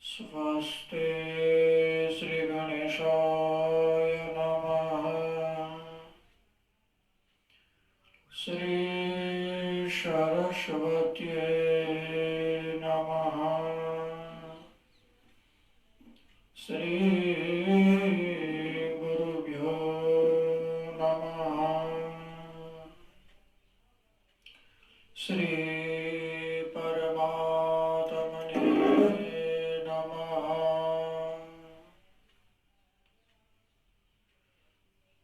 स्वस्ति श्रीगणेशाय नमः। श्री सरस्वत्यै नमः। श्री गुरुभ्यो नमः। श्री परमात्मने नमः।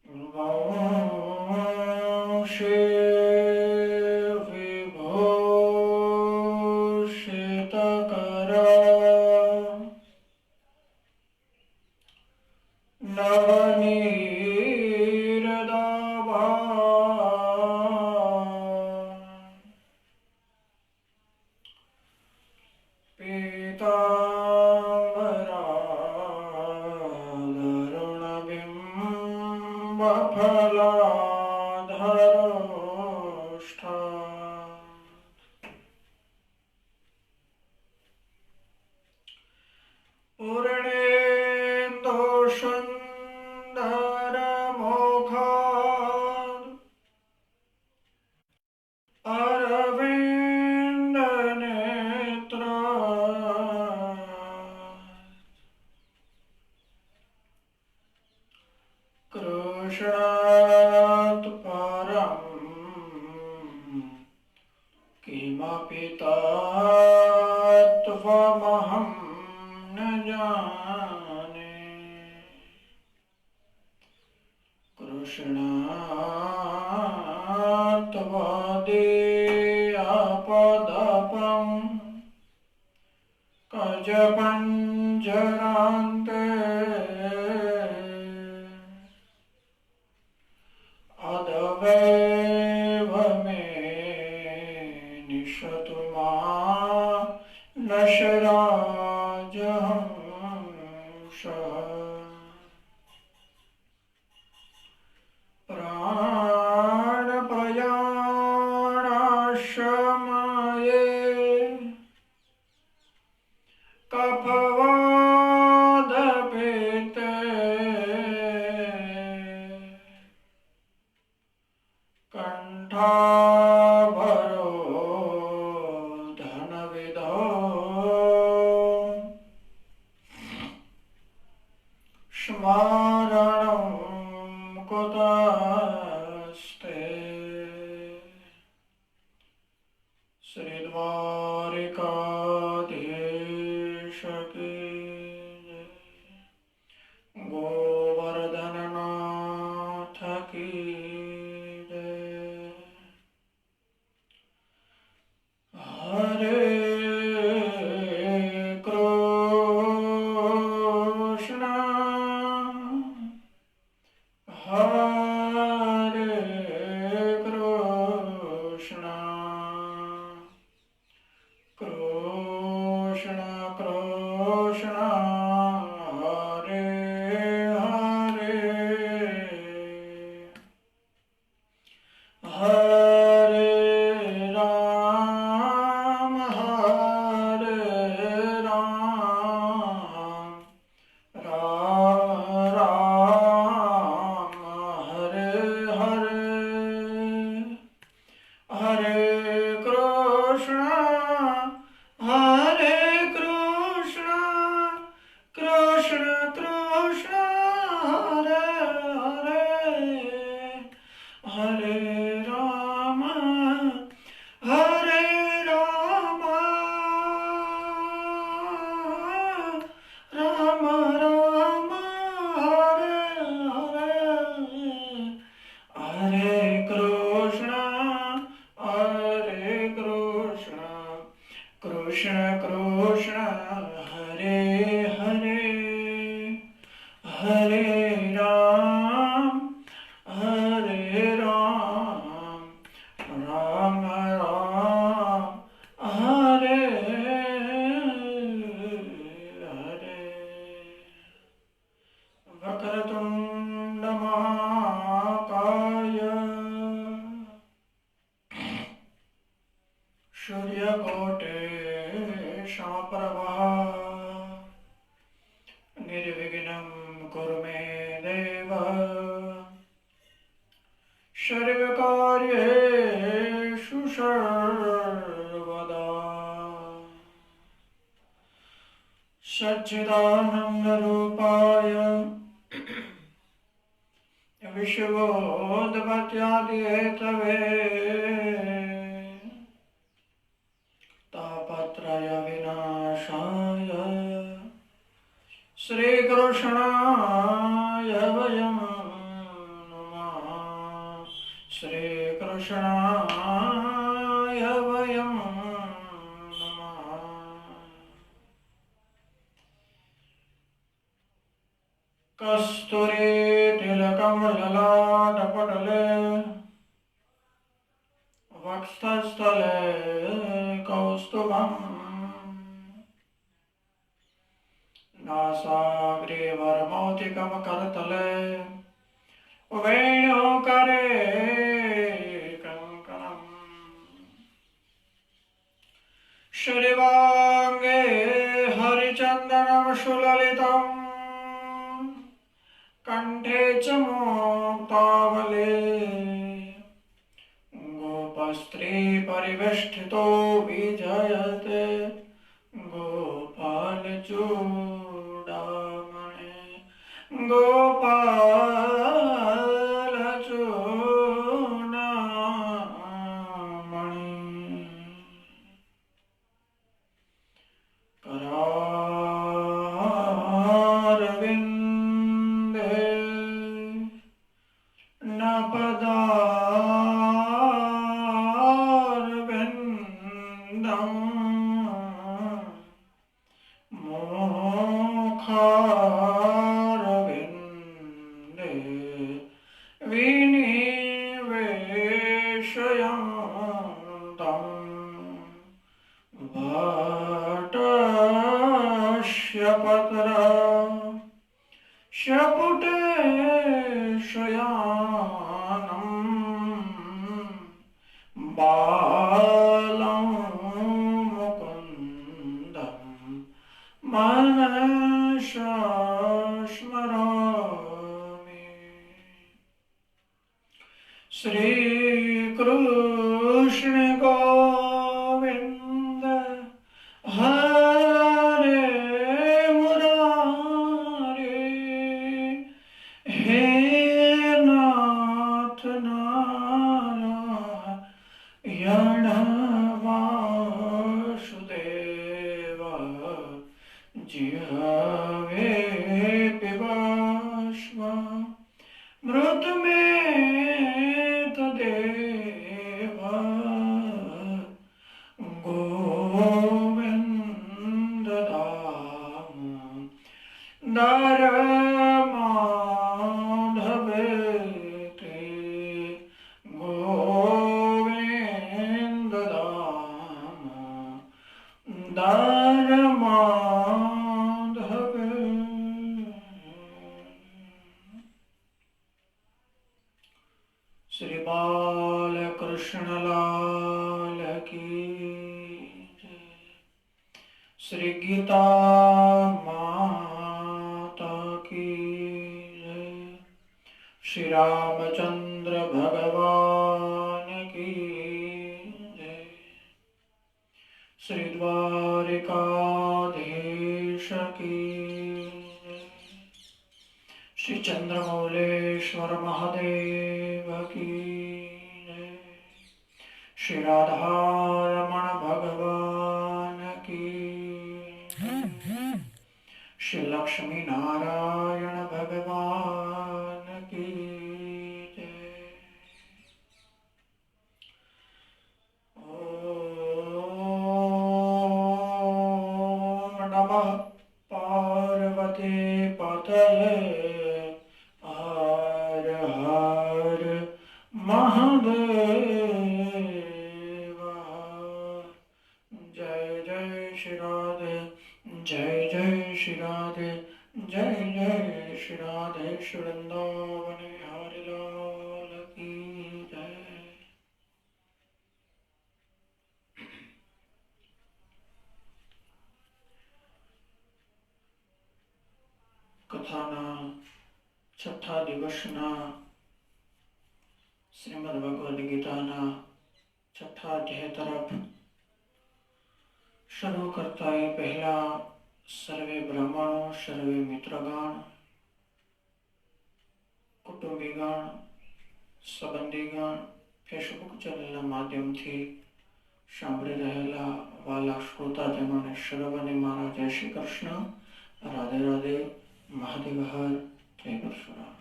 नमो विभूषितकर नवनीरदाभा पीताम्बराधरुणबिम्बफलाधरोष्ठा पूर्णेन्दुसुन्दरमुखात् अरविन्दनेत्रा कृष्णात् परं किमपि तत्त्वमहं न जाने। कृष्णात् त्वदीयपदपं कजपञ्जरान्ते अदवैव मे निशतु मानशराजहंसः। प्राणप्रयाणशमये कफवादपिते कण्ठावरोधनविधौ स्मरणं कुतस्ते। श्रीद्वारिकाधीश की जय। गोवर्धननाथ की जय। सूर्यकोटे समप्रभा निर्विघ्नं कुरु मे देव सर्वकार्येषु सर्वदा सच्चिदानन्दरूपाय विश्वोत्पत्त्यादिहेतवे तापत्रय विनाशाय श्रीकृष्णाय वयं नमः श्रीकृष्णाय वयं नमः। कस्तूरी तिलकं ललाटपटले वक्षस्थले कौस्तुभम् नासाग्रे वरमौक्तिकं करतले वेणुकरे कङ्कणम् श्रीवाङ्गे हरिचन्दनं सुललितम् कंठे च मुक्तावले गोपस्त्री परिवेष्टितो विजयते गोपालचूडामणि गोपालचूडामणि करारविन्द नपदारविन्दं मोक्षारविन्दे विनिवेशयन्तं वटस्य पत्र शपुटे शयानं बालं मुकुन्दं मनसा स्मरामि। श्रीकृष्ण गोविन्द हरे मुरारे हे नाथ नारायण वासुदेव जिह्वे पिबस्व मृतमेत देव गोविन्द दामोदर माधवेति गोविन्द दामोदर माधव। श्री बालकृष्ण लाल की जय। श्री गीता माता की जय। श्री रामचंद्र भगवान की जय। श्री द्वारिकाधीश की जय। श्री चंद्रमौलेश्वर महादेव की जय। श्री राधारमण भगवान की जय। श्री लक्ष्मी नारायण भगवान की जय। ओम नमः पार्वती पतये हर हर महादेव। जय जय श्री राधे जय जय श्री राधे जय जय श्री राधे। श्री वृंदावन बिहारी लाल की जय। કથાના છઠ્ઠા દિવસના શ્રીમદ ભગવદ ગીતાના છઠ્ઠા અધ્યાય તરફ શરૂ કરતા એ પહેલા સર્વે બ્રાહ્મણો, સર્વે મિત્રગણ, કુટુંબીગણ, સંબંધીગણ, ફેસબુક ચેનલના માધ્યમથી સાંભળી રહેલા વાલા શ્રોતાજનોને સર્વને મારા જય શ્રી કૃષ્ણ, રાધે રાધે, મહાદેવ હર, જય પરશુરામ.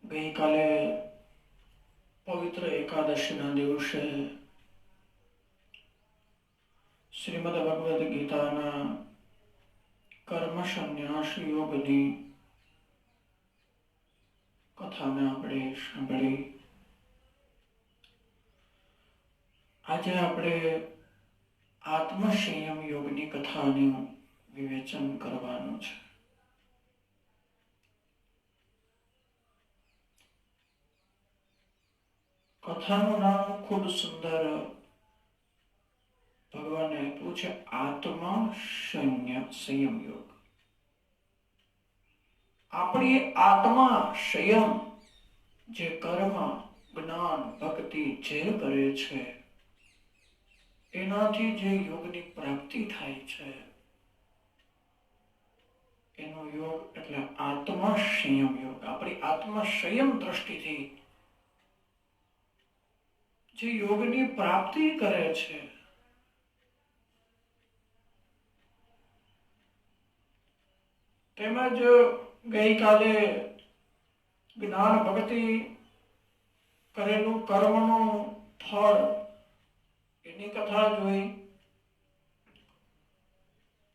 ગઈકાલે પવિત્ર એકાદશીના દિવસે શ્રીમદ ભગવદ ગીતાના કર્મ સંન્યાસ યોગની કથાને આપણે સાંભળી. આજે આપણે આત્મસંયમ યોગની કથાનું વિવેચન કરવાનું છે. કથાનું નામ ખૂબ સુંદર ભગવાને આપ્યું છે, આત્મા સંયમ યોગ. આપણી આત્મા સંયમ જે કર્મ, જ્ઞાન, ભક્તિ જે કરે છે એનાથી જે યોગની પ્રાપ્તિ થાય છે એનો યોગ એટલે આત્મા સંયમ યોગ. આપણી આત્મા સંયમ દ્રષ્ટિથી જે યોગની પ્રાપ્તિ કરે છે તેમજ ગઈકાલે જ્ઞાન ભક્તિ કરેલું કર્મનું ફળ એની કથા જોઈ.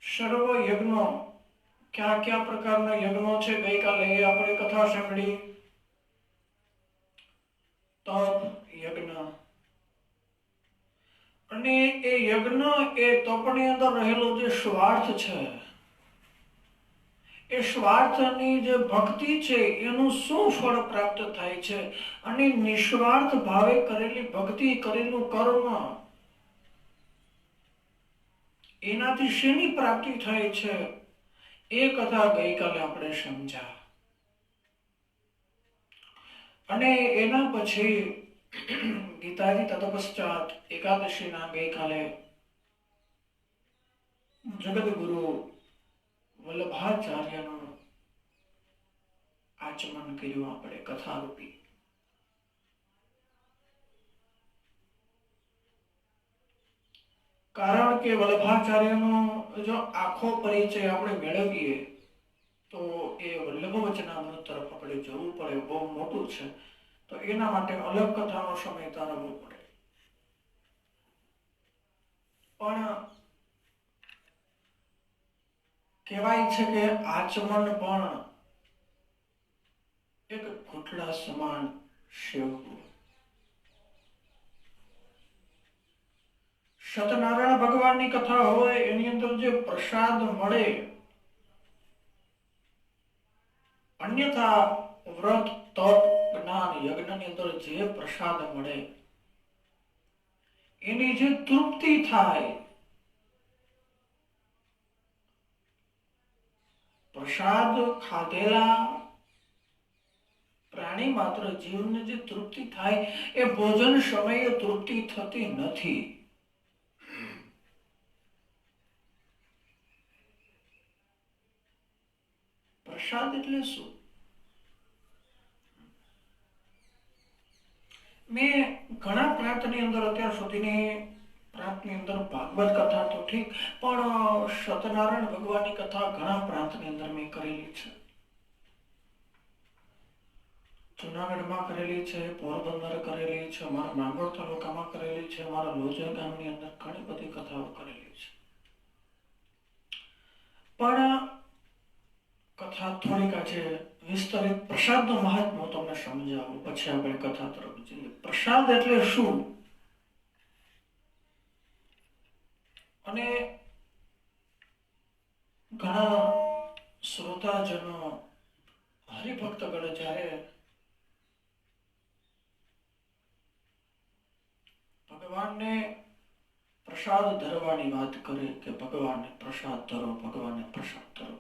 સર્વ યજ્ઞો, કયા કયા પ્રકારના યજ્ઞો છે ગઈકાલે એ આપણે કથા સાંભળી. તપ યજ્ઞ, અને એ યજ્ઞ એ તપની અંદર રહેલો જે સ્વાર્થ છે, એ સ્વાર્થની જે ભક્તિ છે એનું શું ફળ પ્રાપ્ત થાય છે, અને નિસ્વાર્થ ભાવે કરેલી ભક્તિ, કરેલું કર્મ એનાથી શેની પ્રાપ્તિ થાય છે એ કથા ગઈકાલે આપણે સમજ્યા. અને એના પછી ગીતાજી તત્પશ્ચાત એકાદશીના ગઈકાલે જગદગુરુ વલ્લભાચાર્યનું આચમન કર્યું આપણે કથારૂપી. કારણ કે વલ્લભાચાર્યનો જો આખો પરિચય આપણે મેળવીએ તો એ વલ્લભ વચનામૃત તરફ આપણે જવું પડે, બહુ મોટું છે. તો એના માટે અલગ કથાનો સમય તારવવો પડે. પણ કહેવાય છે કે આચમન પણ એક ઘૂંટડા સમાન સેવવું. સત્યનારાયણ ભગવાનની કથા હોય એની અંદર જે પ્રસાદ મળે, અન્યથા વ્રત, તપ, જ્ઞાન, યજ્ઞની અંદર જે પ્રસાદ મળે એની જે તૃપ્તિ થાય, પ્રસાદ ખાધેલા પ્રાણી માત્ર જીવને જે તૃપ્તિ થાય એ ભોજન સમયે તૃપ્તિ થતી નથી. પ્રસાદ એટલે શું? મેં ઘણા પ્રાંતની અંદર, અત્યાર સુધીની પ્રાંતની અંદર ભાગવત કથા તો ઠીક, પણ સત્યનારાયણ ભગવાનની કથા ઘણા પ્રાંતની અંદર મેં કરેલી છે. જુનાગઢમાં કરેલી છે, પોરબંદર કરેલી છે, મારા માંગરોળ તાલુકામાં કરેલી છે, મારા લોજર ગામની અંદર ઘણી બધી કથાઓ કરેલી છે. પણ કથા થોડીક આજે વિસ્તરિત પ્રસાદનું મહાત્મ્ય તમને સમજાવું, પછી આપણે કથા તરફ જઈએ. પ્રસાદ એટલે શું? અને ઘણા શ્રોતાજનો, હરિભક્તગણ જ્યારે ભગવાનને પ્રસાદ ધરવાની વાત કરે કે ભગવાનને પ્રસાદ ધરો, ભગવાનને પ્રસાદ ધરો,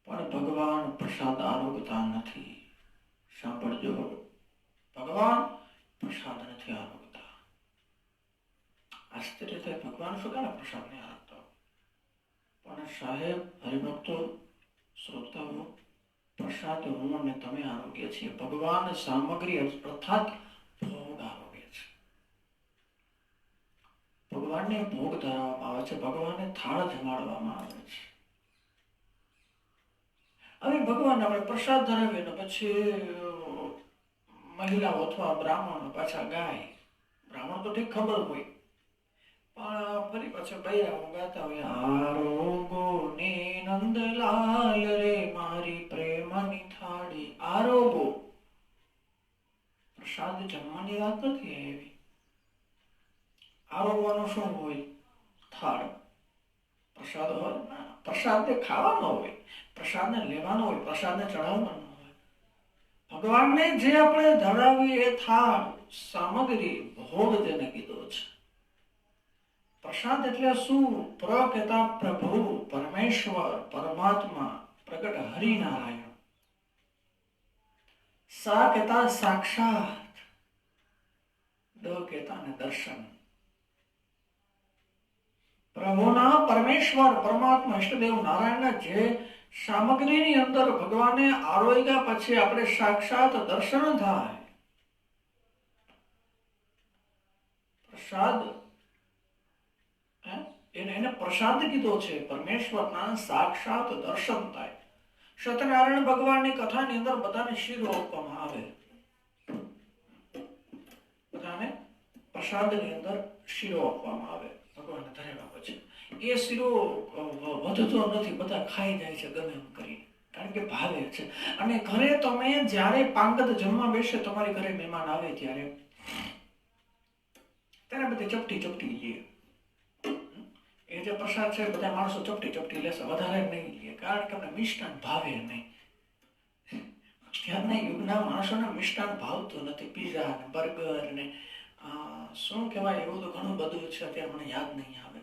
પણ ભગવાન પ્રસાદ આરોગતા નથી. સાંભળજો, ભગવાન પ્રસાદ નથી આરોગતા. આશ્ચર્ય થાય, ભગવાન શું કાને પ્રસાદ નહીં આરોગતા? પણ સાહેબ, હરિભક્તો, શ્રોતાઓ, પ્રસાદ હું અને તમે આરોગ્ય છીએ. ભગવાન સામગ્રી અર્થાત ભોગ આરોગ્ય છે. ભગવાનને ભોગ ધરાવવામાં આવે છે, ભગવાનને થાળ જમાડવામાં આવે છે. હવે ભગવાન આપણે પ્રસાદ ધરાવીએ ને પછી મહિલાઓ અથવા બ્રાહ્મણ પાછા ગાય. બ્રાહ્મણ તો ઠીક ખબર હોય, પણ ફરી પાછા બૈરાઓ ગાતા હોય, આરોગો ને નંદલાલ રે મારી પ્રેમની થાળી. આરોગો, પ્રસાદ જમવાની વાત નથી એવી. આરોગવાનું શું હોય? થાળ. પ્રસાદ હોય ના, પ્રસાદ ખાવાનો હોય, પ્રસાદને લેવાનો હોય, પ્રસાદને ચડાવવાનો હોય. ભગવાનને જે આપણે ધરાવીએ એ થાળ, સામગ્રી, ભોગ તેને કીધો છે. પ્રસાદ એટલે શું? પ્ર કહેતા પ્રભુ, પરમેશ્વર, પરમાત્મા, પ્રગટ હરિનારાયણ. સા કહેતા સાક્ષાત, દ કહેતા ને દર્શન. પ્રભુના, પરમેશ્વર, પરમાત્મા, ઈષ્ટદેવ નારાયણના જે સામગ્રીની અંદર ભગવાને આરોગ્યા પછી આપણે સાક્ષાત દર્શન થાય. પ્રસાદ એને પ્રસાદ કીધો છે. પરમેશ્વરના સાક્ષાત દર્શન થાય. સત્યનારાયણ ભગવાનની કથાની અંદર બધાને શીરો આપવામાં આવે. બધાને પ્રસાદની અંદર શીરો આપવામાં આવે ભગવાનને ધરેલા પછી. એ શીરો વધતો નથી, બધા ખાઈ જાય છે ગમે એમ કરીને, કારણ કે ભાવે છે. અને ઘરે તમે જ્યારે પાંગત જમવા બેસે, તમારી ઘરે મહેમાન આવે ત્યારે બધે ચપટી ચપટી લે. એ જે પ્રસાદ છે બધા માણસો ચપટી ચપટી લેશે, વધારે નહીં લે, કારણ કે અમને મિષ્ટાન ભાવે નહીં. ત્યારના યુગના માણસોને મિષ્ટાન ભાવતું નથી. પીઝા ને બર્ગર ને શું કહેવાય, એવું તો ઘણું બધું છે, અત્યારે મને યાદ નહીં આવે.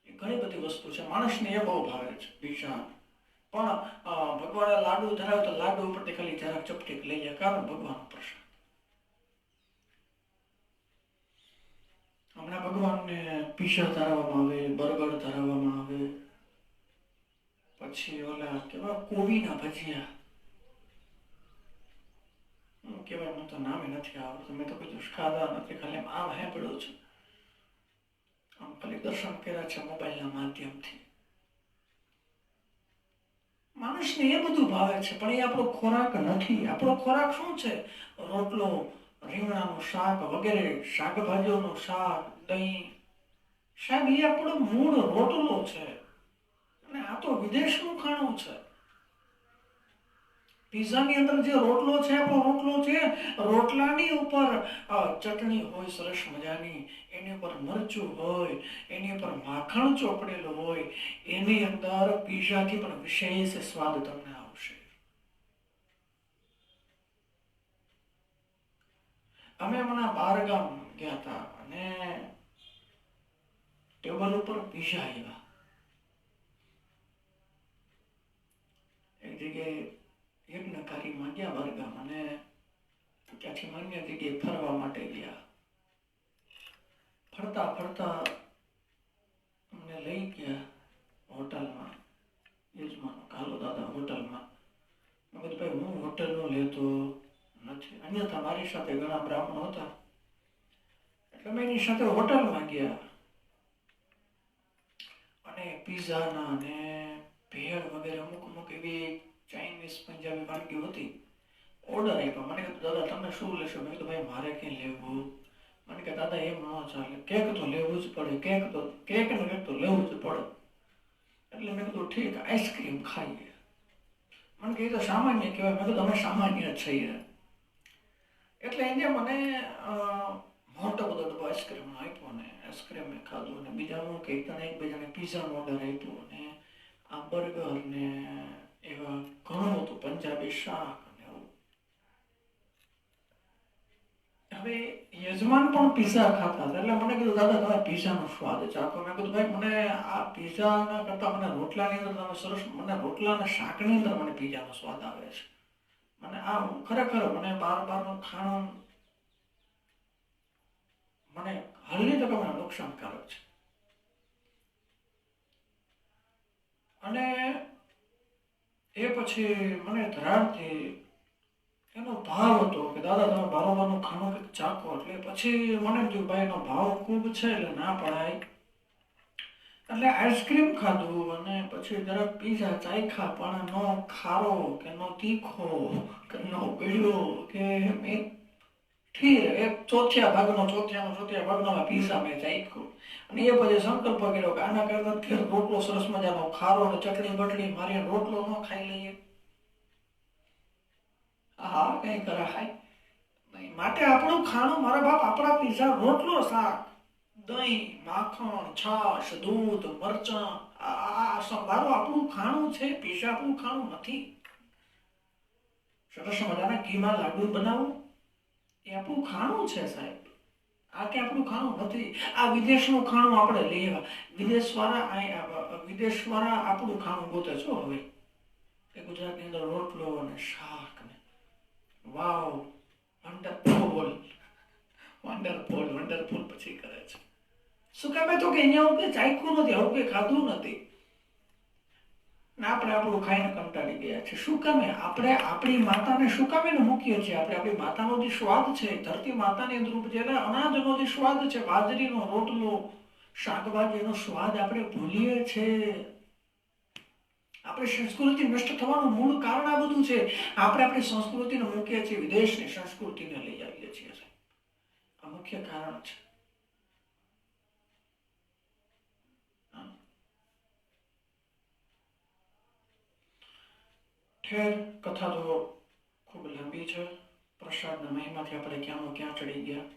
ઘણી બધી વસ્તુ છે, માણસને એ બહુ ભાવે છે પીઝા. પણ ભગવાન લાડુ ધરાવે તો લાડુ ઉપરથી ખાલી જરાક ચપટી લઈ લે, કારણ ભગવાન પ્રસાદ. હમણાં ભગવાનને પીઝા ધરાવવામાં આવે, બર્ગર ધરાવવામાં આવે, પછી ઓલા કેવા કોબીના ભજીયા કેવાય, મને તો નામે નથી આવડતું. મેં તો બધું ખાધા નથી, ખાલી આમ સાંભળ્યું છે, આમ ખાલી દર્શન કર્યા છે મોબાઈલના માધ્યમથી. માણસને એ બધું ભાવે છે, પણ એ આપણો ખોરાક નથી. આપણો ખોરાક શું છે? રોટલો, રીંગણાનું શાક વગેરે, શાકભાજીઓનું શાક, દહીં. સાહેબ, એ આપણો મૂળ રોટલો છે, અને આ તો વિદેશનું ખાણું છે. પીઝાની અંદર જે રોટલો છે, આપણો રોટલો છે, રોટલાની ઉપર ચટણી હોય સરસ મજાની, એની ઉપર મરચું હોય, એની ઉપર માખણ ચોપડેલું હોય, એની અંદર પીઝાથી પણ વિશેષ સ્વાદ તમને આવશે. અમે હમણાં બહારગામ ગયા હતા અને ટેબલ ઉપર પીઝા આવ્યા. એક જગ્યાએ યજ્ઞકારીમાં ગયા બહારગામ, અને ત્યાંથી અન્ય જગ્યાએ ફરવા માટે ગયા. ફરતા ફરતા અમને લઈ ગયા હોટલમાં, યજમાનો કાલો દાદા હોટલમાં. મેં કીધું ભાઈ, હું હોટલનો લેતો નથી, અન્યથા મારી સાથે ઘણા બ્રાહ્મણો હતા, એટલે મેં એની સાથે હોટલમાં ગયા અને પીઝાના ને ભેળ વગેરે અમુક એવી ચાઇનીઝ પંજાબી વાનગી હતી, ઓર્ડર આપ્યો. મને કીધું દાદા તમે શું લેશો? મેં કીધું ભાઈ મારે ક્યાં લેવું? મને કે દાદા એમ ન ચાલે, કેક તો લેવું જ પડે, કેક ને કેક તો લેવું જ પડે. એટલે મેં કીધું ઠીક, આઈસ્ક્રીમ ખાઈએ. મને કે તો સામાન્ય કહેવાય. મેં કીધું અમે સામાન્ય છીએ. એટલે એને મને મોટો બધો ડબ્બો આઈસ્ક્રીમ આપ્યો, ને આઈસ્ક્રીમ મેં ખાધું, ને બીજા હું કે એકબીજાને પીઝાનો ઓર્ડર આપ્યો, ને આ બર્ગર ને એવા ઘણું હતું, પંજાબી શાક ને એવું. હવે યજમાન પણ પીઝા ખાતા હતા એટલે મને કીધું દાદા તમે પીઝાનો સ્વાદ ચાખો. મેં કીધું ભાઈ મને આ પીઝાના કરતા મને રોટલાની અંદર તમે સરસ મને રોટલાના શાકની અંદર મને પીઝાનો સ્વાદ આવે છે. મને આ ખરેખર મને બારનું ખાણું મને હાલની તકે મને નુકસાનકારક છે. અને એ પછી મને ધરાડથી એનો ભાવ હતો કે દાદા તમે બારોબારનું ખાણું કંઈક ચાખો. એટલે પછી મને થયું ભાઈ એનો ભાવ ખૂબ છે એટલે ના પડાય. એટલે આઈસ્ક્રીમ ખાધું અને પછી જરાક પીઝા ચાખ્યા પણ નો ખારો કે નો તીખો કે નો પીળો કે ઠીક એક ચોથિયા ભાગનો પીઝા મેં ચાખ્યો. અને એ પછી સંકલ્પ કર્યો કે આના કરતા ઘેર રોટલો સરસ મજાનો ખારો અને ચટણી બટણી મારી રોટલો ન ખાઈ લઈએ. હા કઈ કરાય માટે આપણું ખાણું મારા બાપ આપણા પીઝા રોટલો શાક દહીં માખણ છાશ દૂધ મરચાં આ સંભારો આપણું ખાણું છે. પીઝા આપણું ખાણું નથી. સરસ મજાના ઘીમાં લાડુ બનાવવું એ આપણું ખાણું છે સાહેબ. આ કે આપણું ખાણું નથી. આ વિદેશનું ખાણું આપણે લેવા વિદેશ વાળા આપણું ખાણું ગોતે છો હવે કે ગુજરાતની અંદર રોટલો અને શાક ને વાવ વન્ડરફુલ વન્ડરફુલ પછી કરે છે. શું કામે તો કે અહીંયા આવું કઈ ચાખ્યું નથી, આવું કઈ ખાધું નથી ને આપણે આપણું ખાઈને કંટાળી ગયા છે. શું કામે આપણે આપણી માતાને શું કામે મૂકીએ છીએ? આપણે આપણી માતાનો જે સ્વાદ છે ધરતી માતાની અંદર ઉપજેલા અનાજનો જે સ્વાદ છે બાજરીનો રોટલો શાકભાજીનો સ્વાદ આપણે ભૂલીએ છીએ. આપણી સંસ્કૃતિ નષ્ટ થવાનું મૂળ કારણ આ બધું છે. આપણે આપણી સંસ્કૃતિને મૂકીએ છીએ વિદેશની સંસ્કૃતિને લઈ આવીએ છીએ. આ મુખ્ય કારણ છે. ખેર કથા તો ખૂબ લાંબી છે. પ્રસાદના મહિમાથી આપણે ક્યાંનો ક્યાં ચડી ગયા.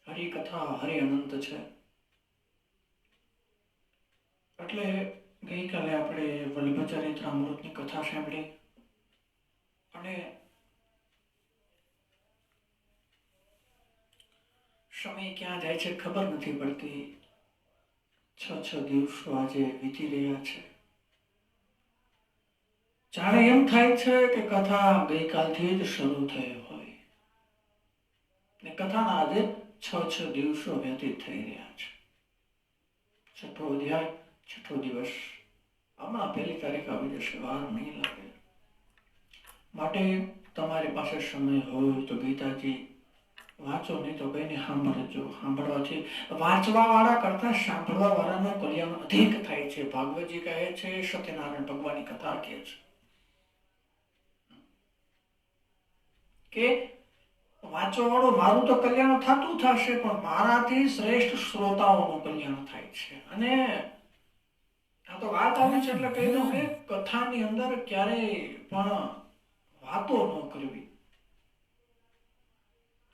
હરિકથા હરિ અનંત છે. એટલે ગઈકાલે આપણે વલ્લભચરિત્રામૃતની કથા સાંભળી અને સમય ક્યાં જાય છે ખબર નથી પડતી. 6 દિવસો આજે વીતી રહ્યા છે. જાણે એમ થાય છે કે કથા ગઈકાલથી જ શરૂ થઈ હોય ને કથાના આજે 6 દિવસો વ્યતીત થઈ રહ્યા છે. 6થો અધ્યાય 6થો દિવસ હમણાં 1 તારીખ આવી જશે, વાર નહીં લાગે. માટે તમારી પાસે સમય હોય તો ગીતાજી વાંચો, નહીં તો કઈને સાંભળજો. સાંભળવાથી વાંચવા વાળા કરતા સાંભળવા વાળાનું કલ્યાણ અધિક થાય છે. ભાગવતજી કહે છે, સત્યનારાયણ ભગવાનની કથા કહે છે કે વાંચવા વાળો મારું તો કલ્યાણ થતું થશે પણ મારાથી શ્રેષ્ઠ શ્રોતાઓનું કલ્યાણ થાય છે. અને આ તો વાત આવી છે એટલે કહી દઉં કે કથાની અંદર ક્યારેય પણ વાતો ન કરવી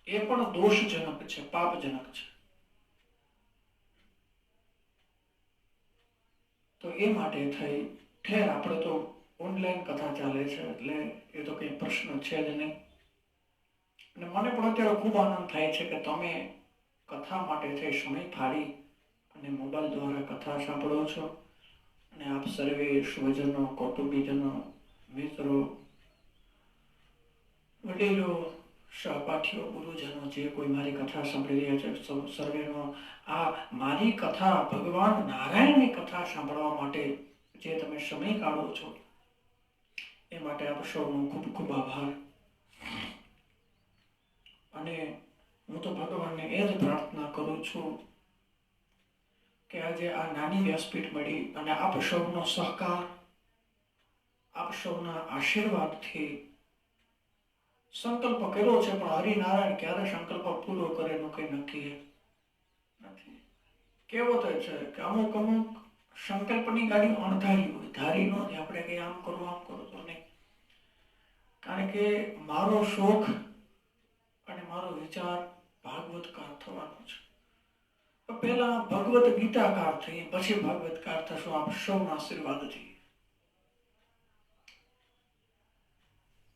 એ પણ દોષજનક છે, પાપજનક છે. તો એ માટે થઈ ઠેર આપણે તો ઓનલાઈન કથા ચાલે છે એટલે એ તો કઈ પ્રશ્ન છે જ નહીં. અને મને પણ અત્યારે ખૂબ આનંદ થાય છે કે તમે કથા માટે થઈ સમય ફાળી અને મોબાઈલ દ્વારા કથા સાંભળો છો. અને આપ સર્વે સ્વજનો, કૌટુંબીજનો, મિત્રો, વડીલો, સહપાઠીઓ, ગુરુજનો જે કોઈ મારી કથા સાંભળી રહ્યા છે સર્વેનો આ મારી કથા ભગવાન નારાયણની કથા સાંભળવા માટે જે તમે સમય કાઢો છો એ માટે આપ સૌનો ખૂબ ખૂબ આભાર. અને હું તો ભગવાનને એ જ પ્રાર્થના કરું છું કે આજે આ નાની વ્યાસપીઠ મળી અને આપ સૌનો સહકાર, આપ સૌના આશીર્વાદથી સંકલ્પ કર્યો છે પણ હરિનારાયણ ક્યારે સંકલ્પ પૂરો કરે એનું કઈ નક્કી નથી. કેવો તો છે કે અમુક સંકલ્પની ગાડી અણધારી હોય, ધારી નો આપણે કઈ આમ કરો તો નહીં. કારણ કે મારો શોખ અને મારો વિચાર ભાગવતકાર થવાનો છે. પહેલા ભગવત ગીતાકાર થઈ પછી ભાગવતકાર થશો આપ સૌના આશીર્વાદથી.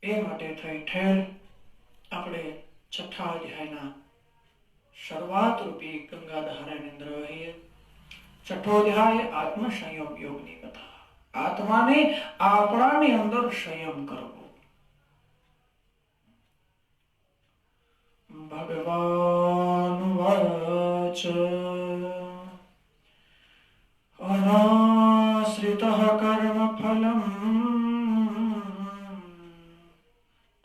એ માટે થઈ ઠેર આપણે છઠ્ઠા અધ્યાયના શરૂઆત રૂપી ગંગાધારાની અંદર વહીએ. છઠ્ઠો અધ્યાય આત્મ સંયમ યોગની કથા. આત્માને આપણાની અંદર સંયમ કરવો. ભગવાન વચ અનાશ્રિત કર્મ ફલમ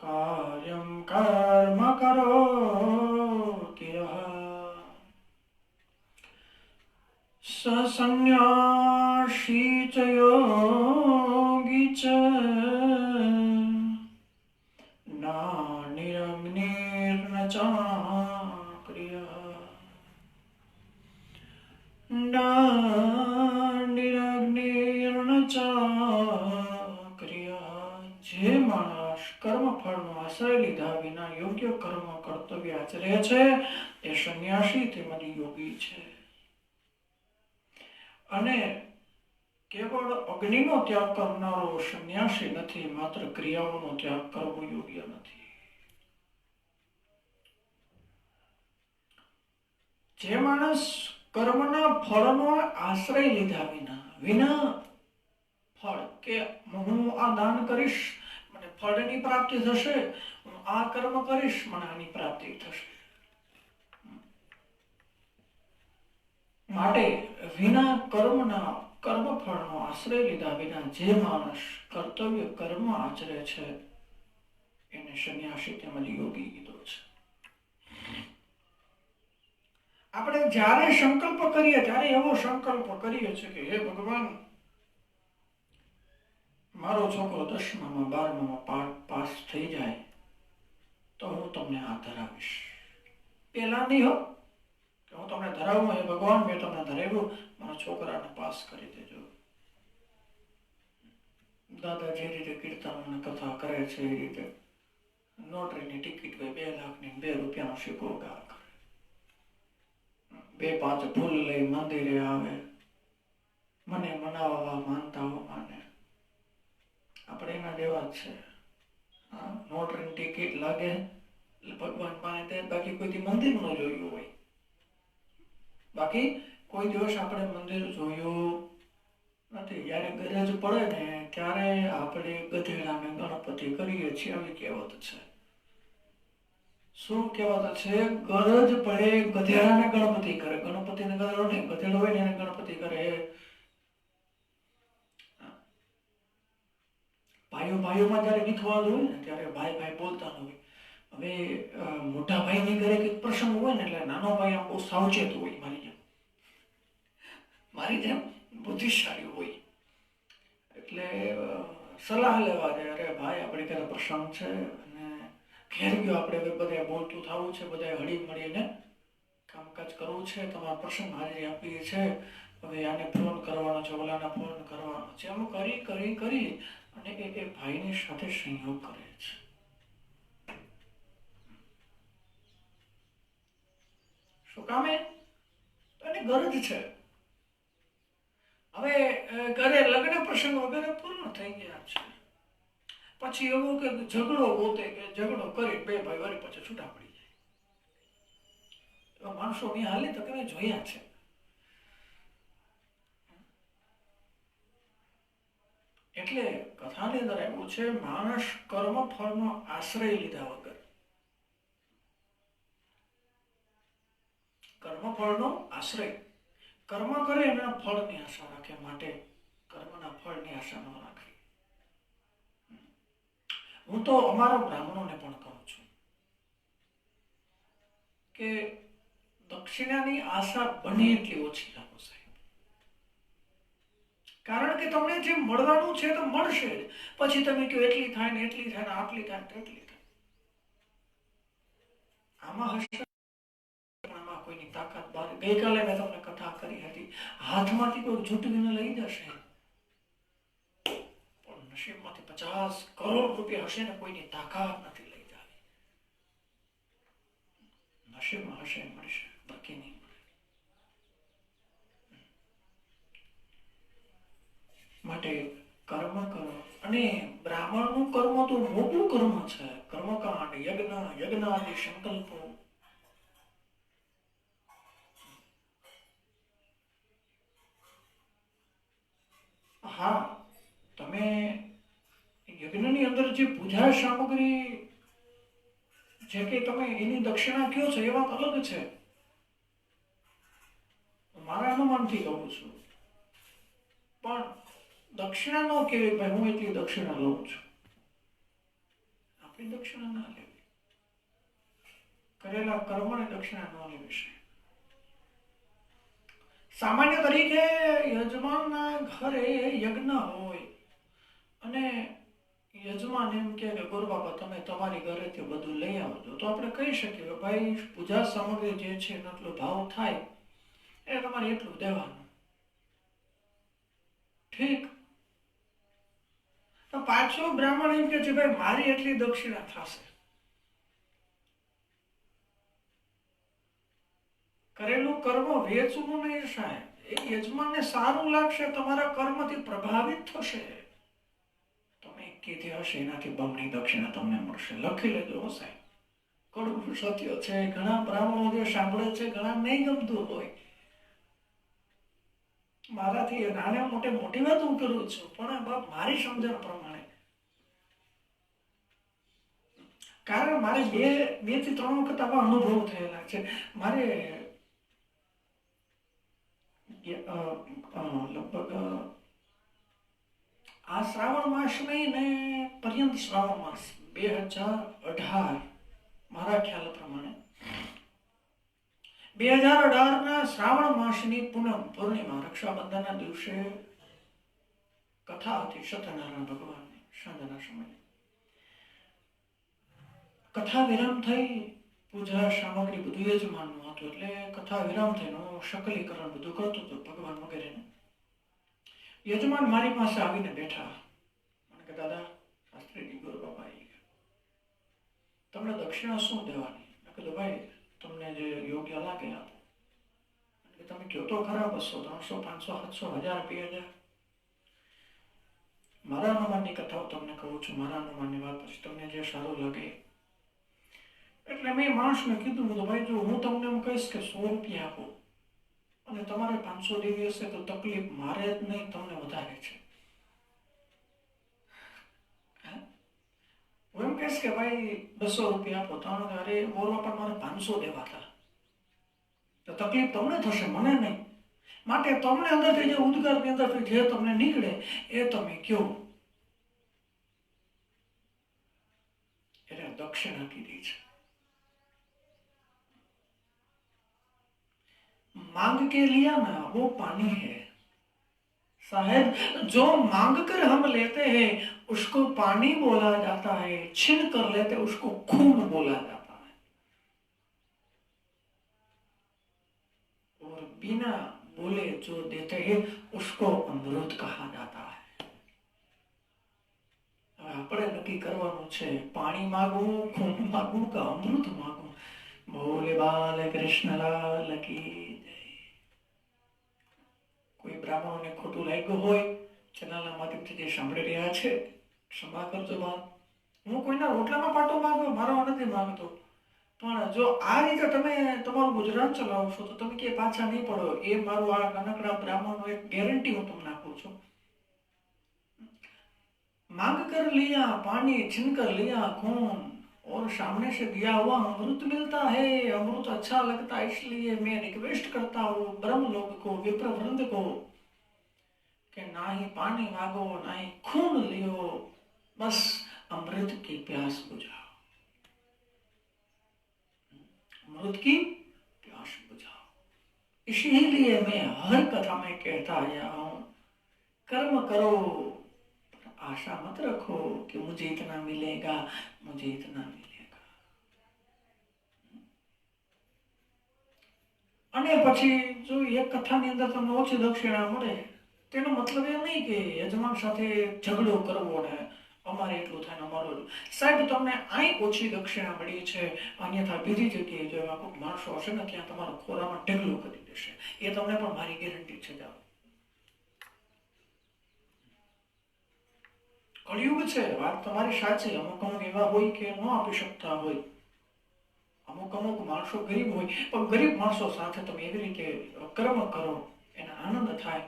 કાર્યમ કર્મ કરોતિ સસન્યાસી ચ યોગી ચ ના નિરગ્નિર્ન ચાક્રિયઃ ના નિરગ્નિર્ન ચાક્રિયઃ. જે માણસ કર્મફળનો આશ્રય લીધા વિના યોગ્ય કર્મ કર્તવ્ય આચરે છે એ સંન્યાસી તેમજ યોગી છે. અને કેવળ અગ્નિનો ત્યાગ કરનારો સંન્યાસી નથી, માત્ર ક્રિયાઓનો ત્યાગ કરવો યોગ્ય નથી. જે માણસ કર્મના ફળનો આશ્રય લીધા વિના ફળ કે હું આ દાન કરીશ મને ફળની પ્રાપ્તિ થશે, હું આ કર્મ કરીશ મને આની પ્રાપ્તિ થશે, માટે વિના કર્મના કર્મફળનો આશ્રય લીધા વિના જે માણસ કર્તવ્ય કર્મ આચરે છે એને સંન્યાસી તેમજ યોગી કીધો છે. આપણે જ્યારે સંકલ્પ કરીએ ત્યારે એવો સંકલ્પ કરીએ છીએ કે હે ભગવાન, મારો છોકરો 10માં 12માં પાસ થઈ જાય તો હું તમને આ ધરાવીશ. પેલા નહીં હો કે હું તમને ધરાવું, હે ભગવાન મેં તમને ધરાવ્યું, મારા છોકરાને પાસ કરી દેજો. દાદા જે રીતે કીર્તન કથા કરે છે એ રીતે નોટરીની ટિકિટ હોય 2 લાખની, 2 રૂપિયાનો સિક્કો ગાળ કરે, 2-5 ફૂલ લઈ મંદિરે આવે, મને મનાવવા માનતા હો માને. આપણે એના જેવા જ છે. નોટરીની ટિકિટ લાગે ભગવાન પાસે, બાકી કોઈ મંદિર ન જોયું હોય, બાકી કોઈ દિવસ આપણે મંદિર જોયું નથી. જયારે ગરજ પડે ને ત્યારે આપણે ગધેડાને ગણપતિ કરીએ છીએ. આવી કહેવત છે. શું કહેવત છે? ગરજ પડે ગધેડાને ગણપતિ કરે. ગણપતિને ગધેડો નહીં, ગધેડો હોય ને એને ગણપતિ કરે. ભાઈઓમાં જયારે વિખવાદ હોય ને ત્યારે ભાઈ બોલતા ન હોય. હવે મોટા ભાઈની ઘરે કઈક પ્રસંગ હોય ને એટલે નાનો ભાઈ આમ બહુ સાવચેત હોય, મારી જેમ બુદ્ધિશાળી હોય, એટલે સલાહ લેવા જાય, અરે ભાઈ આપણે ક્યારે પ્રસંગ છે અને ઘેર ગયો, આપણે બધા બોલતું થવું છે, બધા હળી મળીને કામકાજ કરવું છે, તમારા પ્રસંગ હાજરી આપીએ છે, હવે આને ફોન કરવાનો છે, ઓલાને ફોન કરવાનો છે, એમ કરી અને એ ભાઈની સાથે સંયોગ કરે છે. શું કામે? એની ગરજ છે. હવે ઘરે લગ્ન પ્રસંગ વગેરે પૂર્ણ થઈ ગયા છે, પછી એવું કે ઝઘડો ગોતે કે ઝઘડો કરી 2 ભાઈ વળી પછી છૂટા પડી જાય. એવા માણસો ની હાલી તક મેં જોયા છે. એટલે કથાની અંદર એવું છે, માણસ કર્મ ફળનો આશ્રય લીધા વગર, કર્મ ફળનો આશ્રય, કર્મ કરે એના ફળની આશા રાખે, માટે કર્મના ફળની આશા ન રાખે. હું તો અમારા બ્રાહ્મણોને પણ કહું છું કે દક્ષિણાની આશા બને એટલી ઓછી રાખો સાહેબ. કારણ કે તમને જે મળવાનું છે તો મળશે જ. પછી તમે કહો એટલી થાય ને એટલી થાય ને આટલી થાય ને તેટલી થાય. આમાં હશે આમાં કોઈની તાકાત બહાર. ગઈકાલે મેં તમને કથા કરી હતી, હાથમાંથી કોઈ ઝૂંટવીને લઈ જશે પણ નસીબમાંથી 50 કરોડ રૂપિયા હશે ને કોઈની તાકાત નથી લઈ જાય. નસીબમાં હશે મળશે, બાકી નહીં મળે. માટે કર્મ કરો અને બ્રાહ્મણનું કર્મ તો મોટું કર્મ છે. કર્મકાંડ, યજ્ઞ, યજ્ઞાદિ સંકલ્પો. હા, તમે યજ્ઞની અંદર જે પૂજા સામગ્રી જે કે તમે એની દક્ષિણા કયો છો એ વાત અલગ છે. મારા અનુમાનથી કહું છું. પણ દક્ષિણા ન કહેવાય ભાઈ હું એટલી દક્ષિણા લઉં છું. આપણી દક્ષિણા ના લેવી. કરેલા કર્મની દક્ષિણા ન લેવી છે. સામાન્ય તરીકે યજમાનના ઘરે યજ્ઞ હોય અને યજમાન એમ કે ગુરુ બાપા તમે તમારી ઘરેથી બધું લઈ આવજો, તો આપણે કહી શકીએ કે ભાઈ પૂજા સામગ્રી જે છે એનો એટલો ભાવ થાય એ તમારે એટલું દેવાનું. ઠીક. તો પાછો બ્રાહ્મણ એમ કે છે ભાઈ મારી એટલી દક્ષિણા થશે. કરેલું કર્મ વેચવું નહીં સાહેબ. એ યજમાનને સારું લાગશે, તમારા કર્મથી પ્રભાવિત થશે. તમે કીધી હશે એનાથી બમણી દક્ષિણા તમને મળશે. લખી લેજો હો સાહેબ. કડવું સત્ય છે. ઘણા બ્રાહ્મણો જે સાંભળે છે ઘણા નહીં ગમતું હોય. મારાથી નાના મોટે મોટી વાત હું કરું છું, પણ બાપ મારી સમજણ પ્રમાણે. કારણ મારે બે થી ત્રણ વખત આવા અનુભવ થયેલા છે. મારે લગભગ આ શ્રાવણ માસ નહીં ને પર્યંત શ્રાવણ માસ 2018 મારા ખ્યાલ પ્રમાણે 2018 શ્રાવણ માસની પૂર્ણિમા રક્ષાબંધનના દિવસે કથા હતી સત્યનારાયણ ભગવાનની સાંજના સમયે. કથા વિરામ થઈ, પૂજા સામગ્રી બધું યજમાનનું હતું. એટલે કથા વિરામ થઈને હું શકલીકરણ બધું કરતો હતો ભગવાન વગેરેને. યજમાન મારી પાસે આવીને બેઠા. મને કે દાદા શાસ્ત્રીજી ગુરુ બાપા આવી ગયા, તમને દક્ષિણા શું દેવાની? મેં કીધું ભાઈ તમને જે યોગ્ય લાગે આપો. તમે કહો તો ખરા 200, 300, 500, 700, 1000, 2000. મારા અનુમાનની કથાઓ તમને કહું છું, મારા અનુમાનની વાત, પછી તમને જે સારું લાગે. એટલે મેં માણસને કીધું ભાઈ જો હું તમને એમ કહીશ કે 100 રૂપિયા આપો અને તમારે 500 દેવી હશે તો તકલીફ મારે જ નહીં, તમને વધારે છે. હું એમ કહીશ કે ભાઈ 200 રૂપિયા આપો, તમે અરે બોલવા પણ મારે 500 દેવા હતા, તો તકલીફ તમને થશે, મને નહીં. માટે તમને અંદરથી જે ઉદ્ગારની અંદરથી જે તમને નીકળે એ તમે કહો. એને દક્ષિણા કીધી છે. मांग के लिया ना वो पानी है साहेब, जो मांग कर हम लेते हैं उसको पानी बोला जाता है, छीन कर लेते उसको खून बोला जाता है, और बिना बोले जो देते हैं उसको अमृत कहा जाता है. આપણે નક્કી કરવાનું છે પાણી માગવું, ખૂન માગવું કે અમૃત માગવું. બોલે બાલ કૃષ્ણલાલ કી. કોઈ બ્રાહ્મણોને ખોટું લાગ્યું હોય ચેનલના માધ્યમથી જે સાંભળી રહ્યા છે ક્ષમા કરજો બાપ. હું કોઈના રોટલામાં પાટો માંગો મારો નથી માંગતો, પણ જો આ રીતે તમે તમારું ગુજરાન ચલાવશો તો તમે કે પાછા નહીં પડો. એ મારું આ નાનકડા બ્રાહ્મણનો એક ગેરંટી હું તમને આપું છું. मांग कर लिया पानी, छीन कर लिया खून, और सामने से दिया हुआ अमृत मिलता है. अमृत अच्छा लगता है, इसलिए मैं रिक्वेस्ट करता हूँ ब्रह्म लोक को, विप्र वृंद को, कि ना ही पानी मांगो ना ही खून लियो, बस अमृत की प्यास बुझाओ, अमृत की प्यास बुझाओ. इसीलिए मैं हर कथा में कहता आया हूँ कर्म करो, आशा मत रखो कि मुझे इतना मिलेगा, मुझे इतना मिलेगा. અને પછી જો એક કથાની અંદર તમને ઓછી દક્ષિણા મળે તેનો મતલબ એ નહીં કે યજમાન સાથે ઝઘડો કરવો ને અમારે એટલું થાય ને અમારું. સાહેબ તમને અહીં ઓછી દક્ષિણા મળી છે, અન્યથા બીજી જગ્યાએ જો એવા કોઈ માણસો હશે ને ત્યાં તમારો ખોરામાં ઢગલો કરી દેશે. એ તમને પણ મારી ગેરંટી છે. જાઓ કળિયુગ છે, વાત તમારી સાચી. અમુક અમુક એવા હોય કે ન આપી શકતા હોય, અમુક અમુક માણસો ગરીબ હોય, પણ ગરીબ માણસો સાથે તમે એવી રીતે કર્મ કરો એને આનંદ થાય.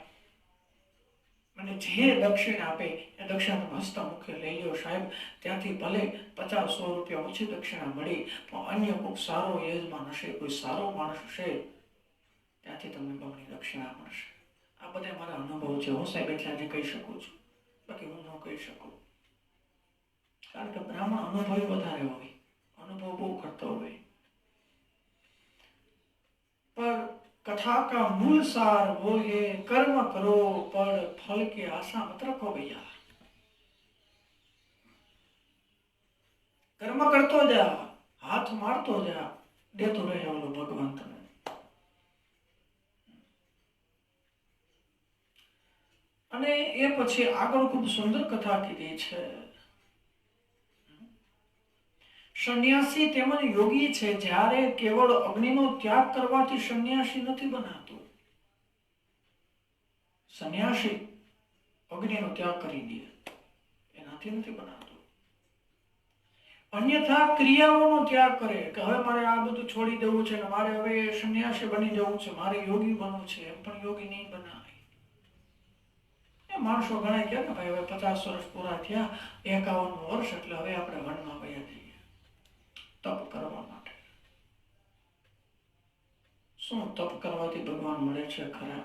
અને જે દક્ષિણ આપે એ દક્ષિણા હસતા મુખે લઈ લો સાહેબ. ત્યાંથી ભલે 50-100 રૂપિયા ઓછી દક્ષિણા મળી, પણ અન્ય કોઈ સારો યજમાન હશે, કોઈ સારો માણસ હશે, ત્યાંથી તમને બમણી દક્ષિણા મળશે. આ બધા મારા અનુભવ છે. હું સાહેબ એટલે આજે કહી શકું છું, બાકી હું ન કહી શકું. કારણ કે બ્રાહ્મણ અનુભવી વધારે હોય, અનુભવ બહુ કરતો હોય. पर कथा का मूल सार वो है कर्म करो पर फल की आशा मत रखो भैया. કર્મ કરતો જા, હાથ મારતો જા, દેતો રહે ઓલો ભગવાન તને. અને એ પછી આગળ ખૂબ સુંદર કથા કીધી છે. સંન્યાસી તેમજ યોગી છે, જ્યારે કેવળ અગ્નિનો ત્યાગ કરવાથી સંન્યાસી નથી બનાતો. સંન્યાસી અગ્નિનો ત્યાગ કરી દે એનાથી નથી બનાતો. અન્યથા ક્રિયાઓનો ત્યાગ કરે કે હવે મારે આ બધું છોડી દેવું છે ને મારે હવે સંન્યાસી બની જવું છે, મારે યોગી બનવું છે, એમ પણ યોગી નહીં બનાય. એ માણસો ઘણા કહે કે ભાઈ હવે 50 વર્ષ પૂરા થયા, 51 વર્ષ, એટલે હવે આપણે વનમાં વયા જઈએ તપ કરવા માટે. શું તપ કરવાથી ભગવાન મળે છે ખરા?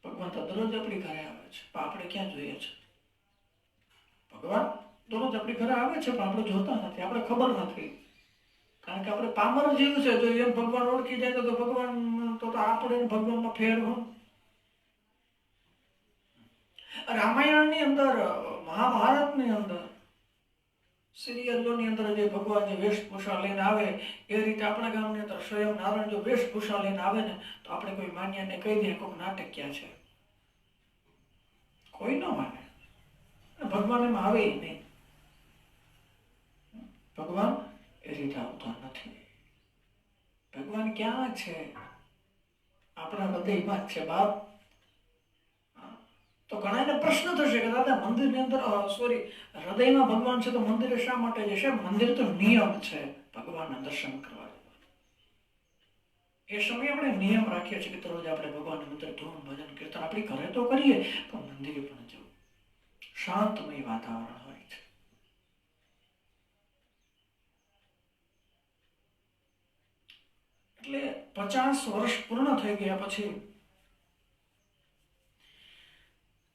ભગવાન તો દરરોજ આપણી ઘરે આવે છે, પણ આપણે ક્યાં જોઈએ છે? ભગવાન દરરોજ આપણી ઘરે આવે છે, પણ આપણે જોતા નથી, આપણે ખબર નથી. કારણ કે આપણે પામર જીવ છે. જો એમ ભગવાન ઓળખી જાય તો ભગવાન તો આપણે ભગવાનમાં ફેર હોય. રામાયણની અંદર, મહાભારતની અંદર, સિરિયલોની અંદર જે ભગવાન જે વેશભૂષા લઈને આવે એ રીતે આપણા ગામની અંદર સ્વયં નારાયણ જો વેશભૂષા લઈને આવે ને તો આપણે કોઈ માન્યાને કહી દઈએ કોઈક નાટક ક્યાં છે, કોઈ ન માને. ભગવાન એમાં આવે નહીં. ભગવાન એ રીતે આવતા નથી. ભગવાન ક્યાં છે? આપણા હૃદયમાં જ છે બાપ. તો ઘણાને પ્રશ્ન થશે કે દાદા મંદિરની અંદર સોરી હૃદયમાં ભગવાન છે તો મંદિરે શા માટે જશે? મંદિર તો નિયમ છે ભગવાનના દર્શન કરવા. એ સમયે આપણે નિયમ રાખીએ છીએ કે રોજ આપણે ભગવાનના મંદિર ધૂન ભજન કીર્તન આપણી ઘરે તો કરીએ, પણ મંદિરે પણ જવું. શાંતમય વાતાવરણ હોય છે. એટલે 50 વર્ષ પૂર્ણ થઈ ગયા પછી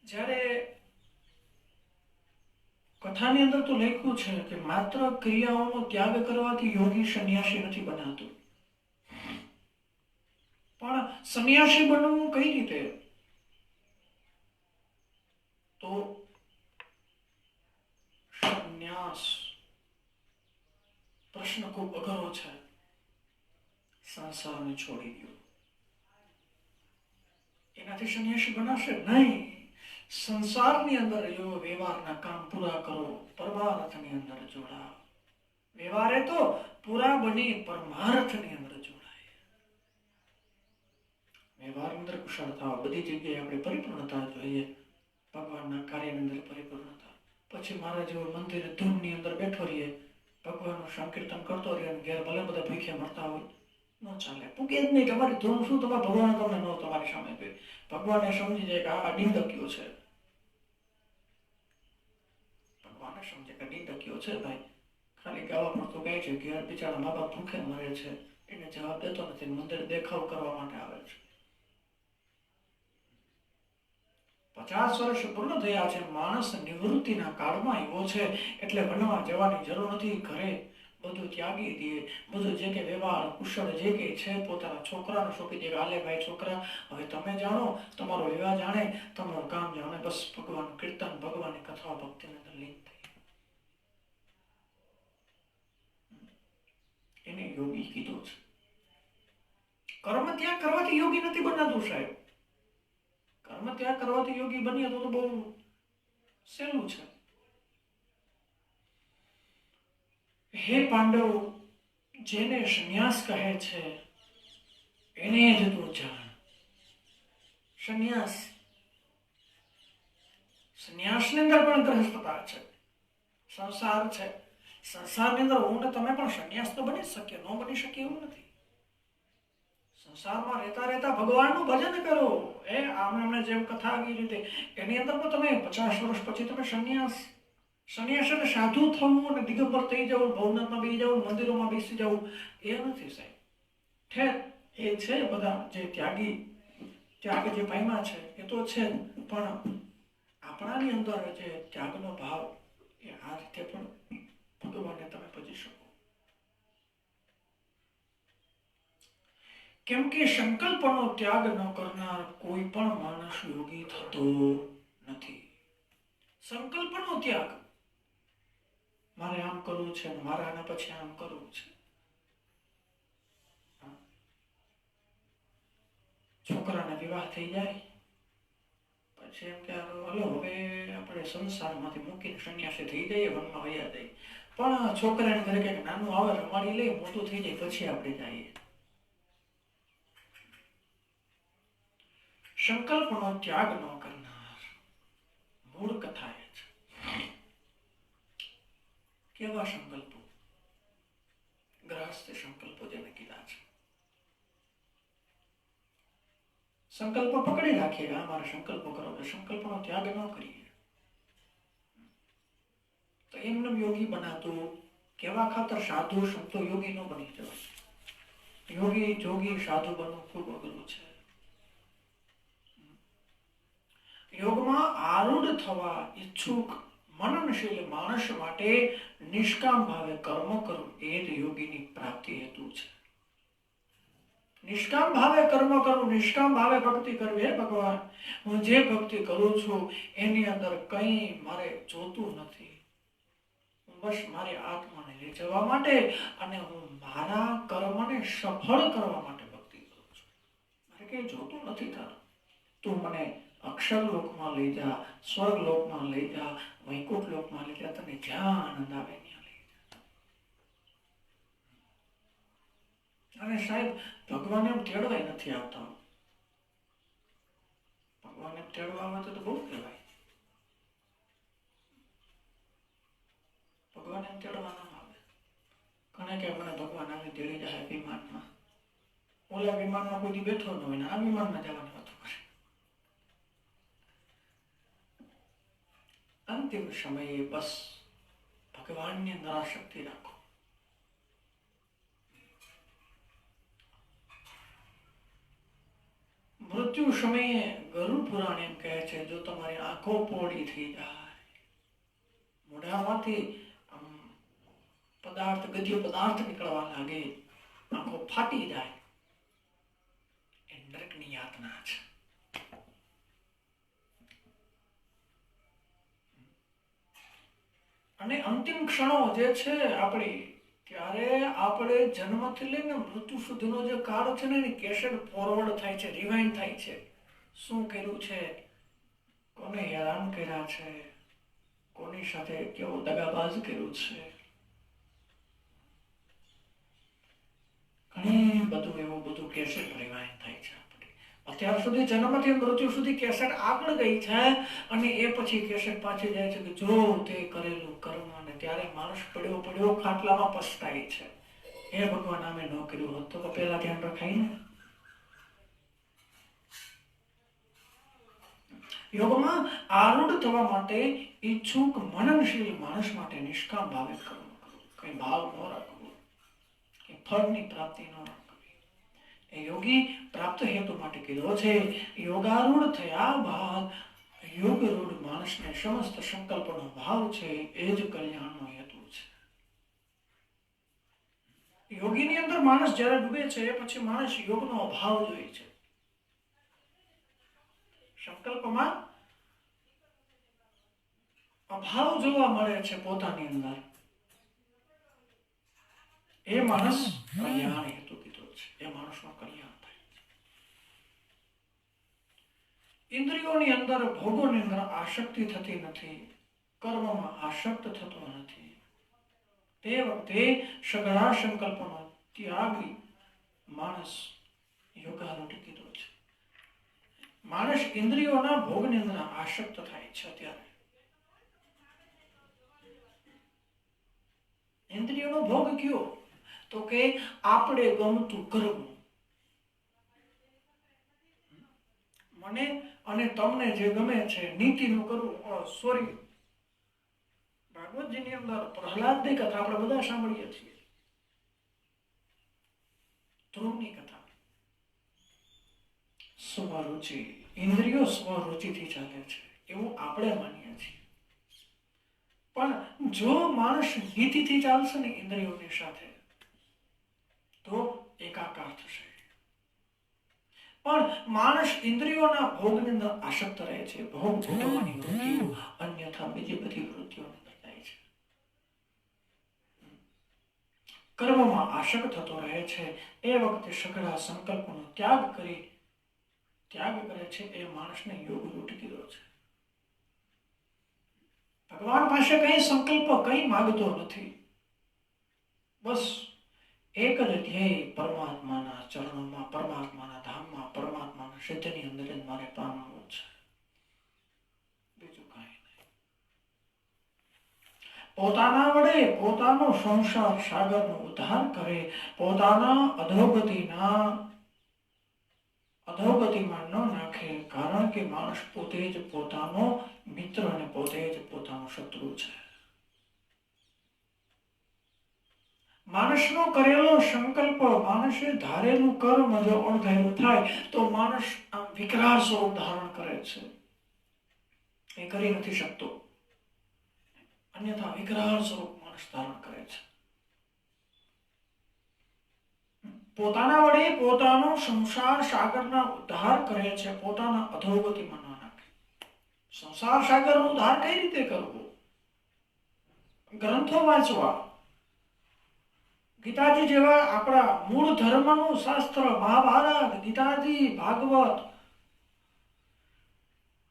જ્યારે કથાની અંદર તો લખ્યું છે કે માત્ર ક્રિયાઓનો ત્યાગ કરવાથી યોગી સંન્યાસી નથી બનાતું. પણ સંન્યાસી બનવું કઈ રીતે? તો સંન્યાસ પ્રશ્ન ખૂબ અઘરો છે. સંસારને છોડી દો એનાથી સંન્યાસી બનાશે નહીં. સંસારની અંદર જો વ્યવહારના કામ પૂરા કરો, પરમાર્થની અંદર જોડાઓ. વ્યવહારે તો પૂરા બની પરમાર્થની અંદર જોડાય. વ્યવહાર અંદર કુશળતા, બધી જગ્યાએ આપણે પરિપૂર્ણતા જોઈએ. ભગવાનના કાર્યની અંદર પરિપૂર્ણતા. પછી મારા જેવો મંદિર ધૂનની અંદર બેઠો રહીએ, ભગવાનનું સંકીર્તન કરતો રહીએ અને ઘેર ભલે બધા ભૂખ્યા મળતા હોય, ન ચાલે. પૂગે જ નહીં. તમારી ધૂન શું? તમારા ભગવાન તમને ન તમારી સામે કહે. ભગવાને સમજી જાય કે આ ડિંડક્યો છે. ભગવાને સમજે કે ડિંડક્યો છે ભાઈ, ખાલી ગાવા પડતું કહે છે, ઘેર બિચારા મા બાપ ભૂખે મરે છે, એને જવાબ દેતો નથી, મંદિર દેખાવ કરવા માટે આવે છે. 50 વર્ષ પૂર્ણ થયા છે. માણસ નિવૃત્તિના કાળમાં એવો છે એટલે વનમાં જવાની જરૂર નથી. ઘરે બધું ત્યાગી દે, બધું જે કે વ્યવહાર કુશળ જે કે છે પોતાના છોકરાને સોંપી દે. હાલે ભાઈ છોકરા, હવે તમે જાણો, તમારો વ્યવહાર જાણે, તમારું કામ જાણે, બસ ભગવાન કીર્તન, ભગવાનની કથા ભક્તિની અંદર લીન થઈ. એને યોગી કીધું છે. કર્મ ત્યાગ કરવાથી યોગી નથી બનાતું સાહેબ. કર્મ ત્યાગ કરવાથી યોગી બનીએ તો બહુ સહેલું છે. હે પાંડવ, જેને સંન્યાસ કહે છે એને જ તું જાણ. સંન્યાસ સંન્યાસની અંદર પણ ગ્રહસ્થતા છે, સંસાર છે. સંસારની અંદર હું ને તમે પણ સંન્યાસ તો બની શકીએ, ન બની શકીએ એવું નથી. સંસારમાં રહેતા રહેતા ભગવાનનું ભજન કરો. આમને જેમ કથા આવી રીતે એની અંદર પણ તમે 50 વર્ષ પછી તમે સંન્યાસ એટલે સાધુ થવું અને દિગંબર થઈ જવું, ભવનાથમાં બેસી જવું, મંદિરોમાં બેસી જવું એ નથી સાહેબ. ઠેર એ છે બધા જે ત્યાગ જે પામ્યા છે એ તો છે, પણ આપણાની અંદર જે ત્યાગનો ભાવ એ આ રીતે પણ ભગવાનને તમે ભજી શકો. કેમ કે સંકલ્પનો ત્યાગ ન કરનાર કોઈ પણ માણસ યોગી થતો નથી. સંકલ્પનો ત્યાગ, મારે આમ કરવું છે, મારે આના પછી આમ કરવું છે. છોકરાને વિવાહ થઈ જાય પછી એમ કે હલો હવે આપણે સંસારમાંથી મૂકીને સંન્યાસી થઈ જઈએ, વનમાં વયા જઈએ. પણ છોકરાને ઘરે કંઈક નાનું આવે, રમાડી લે, મોટું થઈ જાય પછી આપણે જઈએ. સંકલ્પનો ત્યાગ ન કરનાર, મૂળ કથા એ છે. કેવા સંકલ્પો? ગ્રહસ્થ સંકલ્પો જેને કીધા છે. સંકલ્પ પકડી રાખીએ, મારે સંકલ્પો કરો, સંકલ્પનો ત્યાગ ન કરીએ તો એમને યોગી બનાતો. કેવા ખાતર? સાધુ સંતો યોગી ન બની જવાય. યોગી જોગી સાધુ બનવું ખૂબ અઘરું છે. યોગમાં આરૂઢ થવા ઈચ્છુક મનનશીલ માણસ માટે નિષ્કામ ભાવે કર્મ કરવું એ જ યોગીની પ્રાપ્તિ હેતુ છે. નિષ્કામ ભાવે કર્મ કરવું, નિષ્કામ ભાવે ભક્તિ કરવી. હે ભગવાન, હું જે ભક્તિ કરું છું એની અંદર કંઈ મારે જોતું નથી. બસ મારી આત્માને લઈ જવા માટે અને હું મારા કર્મને સફળ કરવા માટે ભક્તિ કરું છું. મારે કંઈ જોતું નથી તારું. તું મને અક્ષર લોકમાં લઈ જા, સ્વર્ગ લોકમાં લઈ જા, વૈકુંઠ લોકમાં લઈ જા, તને જ્યાં આનંદ આવે ત્યાં લઈ જા. અને સાહેબ ભગવાન એમ તેડવાય નથી આવતા. ભગવાન એમ તેડવા આવે તો બહુ કહેવાય. ભગવાન એમ તેડવા ના આવે. ઘણા કે મને ભગવાન આવી તેડી જાય વિમાનમાં. ઓલા વિમાનમાં કોઈ બેઠો ન હોય ને આ વિમાનમાં જવાની વાતો કરે. અંતિમ સમયે બસ ભગવાનની અંદર આસક્તિ રાખો. મૃત્યુ સમયે ગરુડ પુરાણ એમ કહે છે, જો તમારી આંખો પોળી થઈ જાય, મોઢામાંથી ગંદીય પદાર્થ નીકળવા લાગે, આંખો ફાટી જાય, એ નરકની યાતના છે. અને અંતિમ ક્ષણો જે છે આપણી, ત્યારે આપણે જન્મથી લઈને મૃત્યુ સુધીનો જે કાળ છે ને એની કેસેટ ફોરવર્ડ થાય છે, રિવાઇન્ડ થાય છે. શું કર્યું છે, કોને હેરાન કર્યા છે, કોની સાથે કેવો દગાબાજ કર્યું છે, ઘણી એવું બધું કેસેટ રિવાઇન્ડ થાય છે. અત્યાર સુધી જન્મથી મૃત્યુ સુધી કેસેટ આગળ ગઈ છે અને એ પછી કેસેટ પાછી જાય છે કે જો તે કરેલું કર્મ, અને ત્યારે માણસ પડ્યો ખાટલામાં પસ્તાય છે. હે ભગવાન, અમે ન કર્યું હોત તો પેલા ધ્યાન રખાય ને. યોગમાં આરૂઢ થવા માટે ઈચ્છુક મનનશીલ માણસ માટે નિષ્કામ ભાવે કર્મ કરવું, કઈ ભાવ ન રાખવું, કે ફળની પ્રાપ્તિ ન રાખવી. યોગી પ્રાપ્ત હેતુ માટે કીધો છે. યોગારૂઢ થયા બાદ યોગરૂઢ માણસને સમસ્ત સંકલ્પનો ભાવ છે એ જ કલ્યાણનો હેતુ છે. યોગીની અંદર માણસ જ્યારે ડૂબે છે પછી માણસ યોગનો અભાવ જોઈએ છે. સંકલ્પમાં અભાવ જોવા મળે છે પોતાની અંદર, એ માણસ કલ્યાણ હેતુ કીધો છે, એ માણસનું કલ્યાણ થાય. ઇન્દ્રિયોની અંદર ભોગોની અંદર આસક્તિ થતી નથી, કર્મમાં આસક્ત થતો નથી. તે વખતે સઘળા સંકલ્પનો ત્યાગી માણસ યોગારૂઢ કીધો છે. માણસ ઇન્દ્રિયોના ભોગની અંદર આસક્ત થાય છે ત્યારે ઇન્દ્રિયોનો ભોગ કયો? તો કે આપણે ગમતું કરવું. મને અને તમને જે ગમે છે નીતિનું કરવું. સોરી, ભાગવતજીની અંદર પ્રહલાદની કથા આપણે બધા સાંભળીએ છીએ, ધ્રુવની કથા. સ્વરુચિ, ઇન્દ્રિયો સ્વરુચિથી ચાલે છે એવું આપણે માનીએ છીએ. પણ જો માણસ નીતિથી ચાલશે ને ઇન્દ્રિયોની સાથે તો એકાકાર થશે. પણ માણસ ઇન્દ્રિયોના ભોગની અંદર આસક્ત રહે છે. ભોગ ભોગવવાની વૃત્તિઓ અન્યથા બીજી બધી વૃત્તિઓને બદલાય છે. કર્મમાં આસક્ત થતો રહે છે. એ વખતે સઘળા સંકલ્પોનો ત્યાગ કરે છે. એ માણસને યોગ લૂંટી દીધો છે. ભગવાન પાસે કઈ સંકલ્પ કઈ માંગતો નથી. બસ એક જ ધ્યેય, પરમાત્માના ચરણોમાં, પરમાત્માના ધામમાં, પરમાત્માના સિદ્ધની અંદર જ મારે પામવું છે, બીજું કઈ નહીં. પોતાના વડે પોતાનો સંસાર સાગરનો ઉદ્ધાર કરે, પોતાના અધોગતિમાં ન નાખે. કારણ કે માણસ પોતે જ પોતાનો મિત્ર અને પોતે જ પોતાનો શત્રુ છે. માણસનો કરેલો સંકલ્પ, માણસે ધારેલું કર્મ જો અણધાર્યું થાય તો માણસ આમ વિકરાળ સ્વરૂપ ધારણ કરે છે. એ કરી નથી શકતો, અન્યથા વિકરાળ સ્વરૂપ માણસ ધારણ કરે છે. પોતાના વડે પોતાનો સંસાર સાગરના ઉદ્ધાર કરે છે, પોતાના અધોગતિમાં ન નાખે. સંસાર સાગરનો ઉદ્ધાર કઈ રીતે કરવો? ગ્રંથો વાંચવા. ગીતાજી જેવા આપણા મૂળ ધર્મનું શાસ્ત્ર, મહાભારત, ગીતાજી, ભાગવત,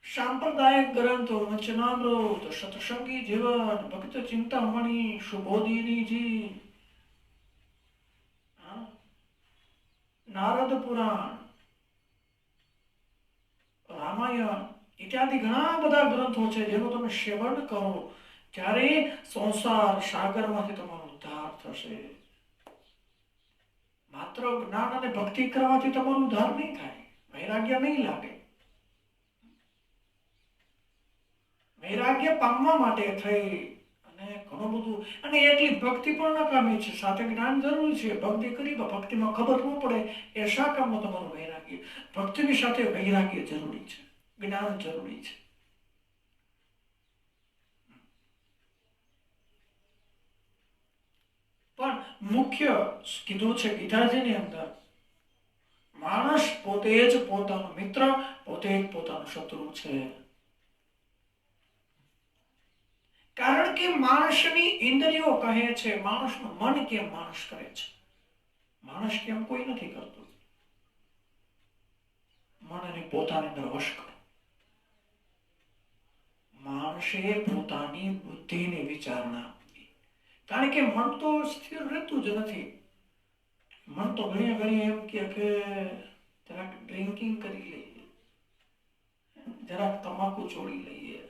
સાંપ્રદાયિક ગ્રંથો, વચનામૃત, સત્સંગી જીવન, ભક્ત ચિંતામણી, સુબોધિનીજી, નારદ પુરાણ, રામાયણ ઇત્યાદિ ઘણા બધા ગ્રંથો છે જેનું તમે સેવન કરો ત્યારે સંસાર સાગરમાંથી તમારો ઉદ્ધાર થશે. માત્ર જ્ઞાન અને ભક્તિ કરવાથી તમારું ઉદ્ધાર નહીં થાય, વૈરાગ્ય નહીં લાગે. વૈરાગ્ય પામવા માટે થઈ અને ઘણું બધું, અને એટલી ભક્તિ પણ નકામી છે, સાથે જ્ઞાન જરૂરી છે. ભક્તિ કરી ભક્તિમાં ખબર ન પડે એ શા કામનું તમારું વૈરાગ્ય? ભક્તિની સાથે વૈરાગ્ય જરૂરી છે, જ્ઞાન જરૂરી છે. પણ મુખ્ય કીધું છે ગીતાજીની અંદર, માણસ પોતે જ પોતાનો મિત્ર, પોતે જ પોતાનો શત્રુ છે. કારણ કે માણસની ઇન્દ્રિયો કહે છે, માણસનું મન કેમ માણસ કરે છે, માણસ કેમ કોઈ નથી કરતું. મનને પોતાની અંદર વશ કરો. માણસે પોતાની બુદ્ધિની વિચારણા આપવી. કારણ કે મન તો સ્થિર રહેતું જ નથી. મન તો ઘણી એમ કે જરાક ડ્રિંકિંગ કરી લઈએ, જરાક તમાકુ છોડી લઈએ.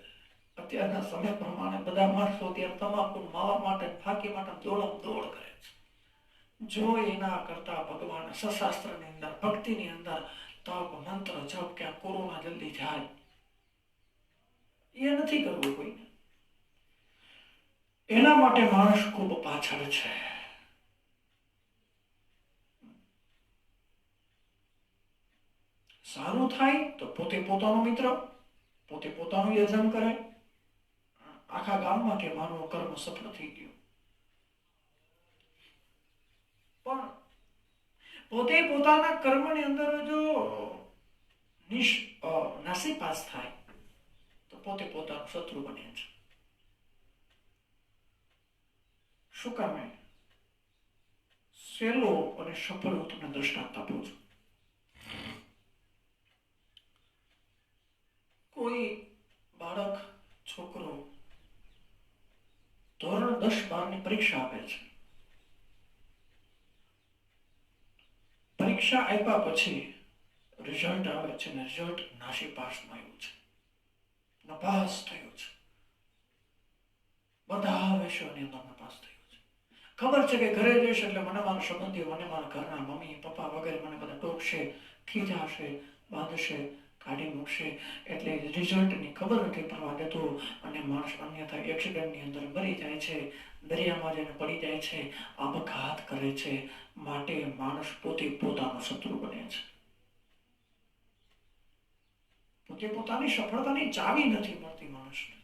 અત્યારના સમય પ્રમાણે બધા માણસો ત્યાં તમાકુ માવા માટે, ફાંકી માટે દોડ કરે છે. જો એના કરતા ભગવાન સશાસ્ત્રની અંદર, ભક્તિની અંદર તપ, મંત્ર, જપ, કે કોરોના જલ્દી જાય, એ નથી કરવું કોઈને. એના માટે માણસ ખૂબ પાછળ છે. સારું થાય તો પોતે પોતાનો મિત્ર, પોતે પોતાનું યજન કરે. આખા ગામમાં કે માનવો કર્મ સફળ થઈ ગયું. પણ પોતે પોતાના કર્મની અંદર જો નાસીપાસ થાય તો પોતે પોતાનો શત્રુ બને છે. શું કામે? સહેલો અને સફળ તમને દ્રષ્ટાંત આપું છું. કોઈ બાળક, છોકરો ધોરણ 10-12 પરીક્ષા આપે છે. પરીક્ષા આપ્યા પછી રિઝલ્ટ આવે છે ને રિઝલ્ટ નાસીપાસમાં આવ્યું છે, નપાસ થયું છે. બધા વિષયોની અંદર નપાસ થયું છે. ખબર છે કે ઘરે જઈશ એટલે મને મારા સંબંધીઓ, મને મારા ઘરના મમ્મી પપ્પા વગેરે મને બધા ટોકશે, ખીજાશે, બાંધશે, કાઢી મૂકશે, એટલે રિઝલ્ટની ખબર નથી પડવા દેતો અને માણસ અન્યથા એક્સિડન્ટની અંદર મરી જાય છે, દરિયામાં જઈને પડી જાય છે, આપઘાત કરે છે. માટે માણસ પોતે પોતાનો શત્રુ બને છે. પોતે પોતાની સફળતાની ચાવી નથી મળતી માણસને.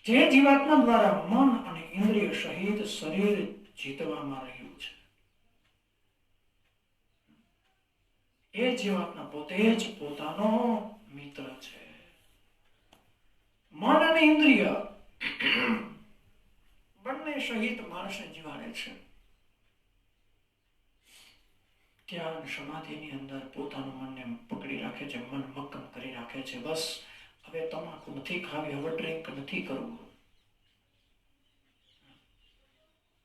જે જીવાત્મા દ્વારા મન અને ઇન્દ્રિય સહિત શરીર જીતવામાં રહ્યું છે, એ જીવાત્મા પોતે જ પોતાનો મિત્ર છે. મન અને ઇન્દ્રિય બંને સહિત માણસને જીવાડે છે. ધ્યાન સમાધિની અંદર પોતાનું મનને પકડી રાખે છે, મન મક્કમ કરી રાખે છે. બસ હવે તમાકુ નથી ખાવી, હવે ડ્રિંક નથી કરવું.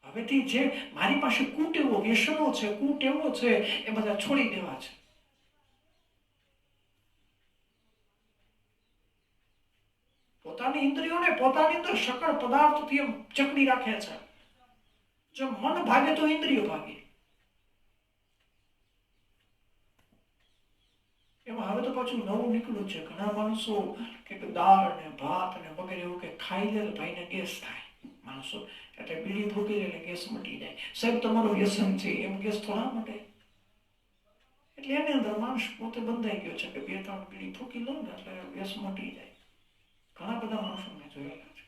હવેથી જે મારી પાસે કુટેવો વ્યસનો છે, કુટેવો છે, એ બધા છોડી દેવા છે. પોતાની ઇન્દ્રિયોને પોતાની અંદર સકળ પદાર્થથી જકડી રાખે છે. જો મન ભાગે તો ઇન્દ્રિયો ભાગે. એમાં હવે તો પાછું નવું નીકળ્યું છે. ઘણા માણસો કે દાળ ને ભાત ને વગેરે એવું કે ખાઈ લે ભાઈને ગેસ થાય. માણસો એટલે બીડી ફૂકી એટલે ગેસ મટી જાય. સાહેબ તમારું વ્યસન છે, એમ ગેસ થોડા મટે. એટલે એની અંદર માણસ પોતે બંધાઈ ગયો છે કે 2-3 બીડી ફૂકી લો ને એટલે ગેસ મટી જાય. ઘણા બધા માણસો મેં જોયેલા છે.